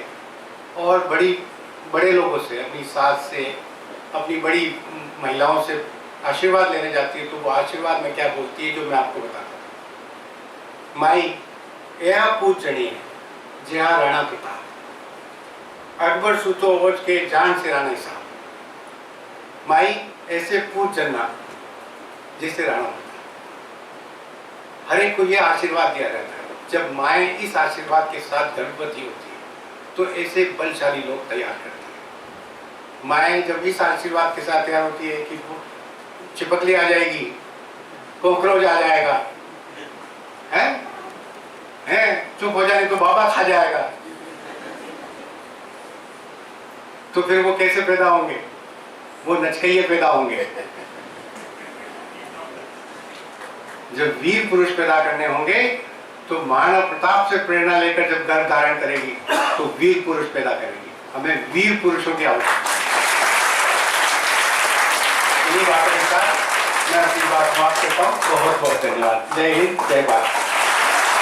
और बड़े लोगों से, अपनी सास से, अपनी बड़ी महिलाओं से आशीर्वाद लेने जाती है तो वो आशीर्वाद में क्या बोलती है, जो मैं आपको बताता हूँ। माई यह पूछ जनी है जहाँ राणा पिता, अकबर सुतो ओज के जान से राणा साहब। माई ऐसे पूछ जनना जैसे राणा पिता। हर एक को यह आशीर्वाद दिया जाता है। जब माएँ इस आशीर्वाद के साथ गर्भवती होती है तो ऐसे बलशाली लोग तैयार करती है। माएँ जब इस आशीर्वाद के साथ तैयार होती है कि चिपकली आ जाएगी, कॉकरोच आ जाएगा, चुप हो जाए तो बाबा खा जाएगा, तो फिर वो कैसे पैदा होंगे? वो नचकैये पैदा होंगे। जब वीर पुरुष पैदा करने होंगे तो महाराणा प्रताप से प्रेरणा लेकर जब गर्भ धारण करेगी तो वीर पुरुष पैदा करेगी। हमें वीर पुरुषों की आवश्यकता है। यही बातों के साथ मैं अपनी बात समाप्त करता हूँ। बहुत बहुत धन्यवाद। जय हिंद, जय भारत।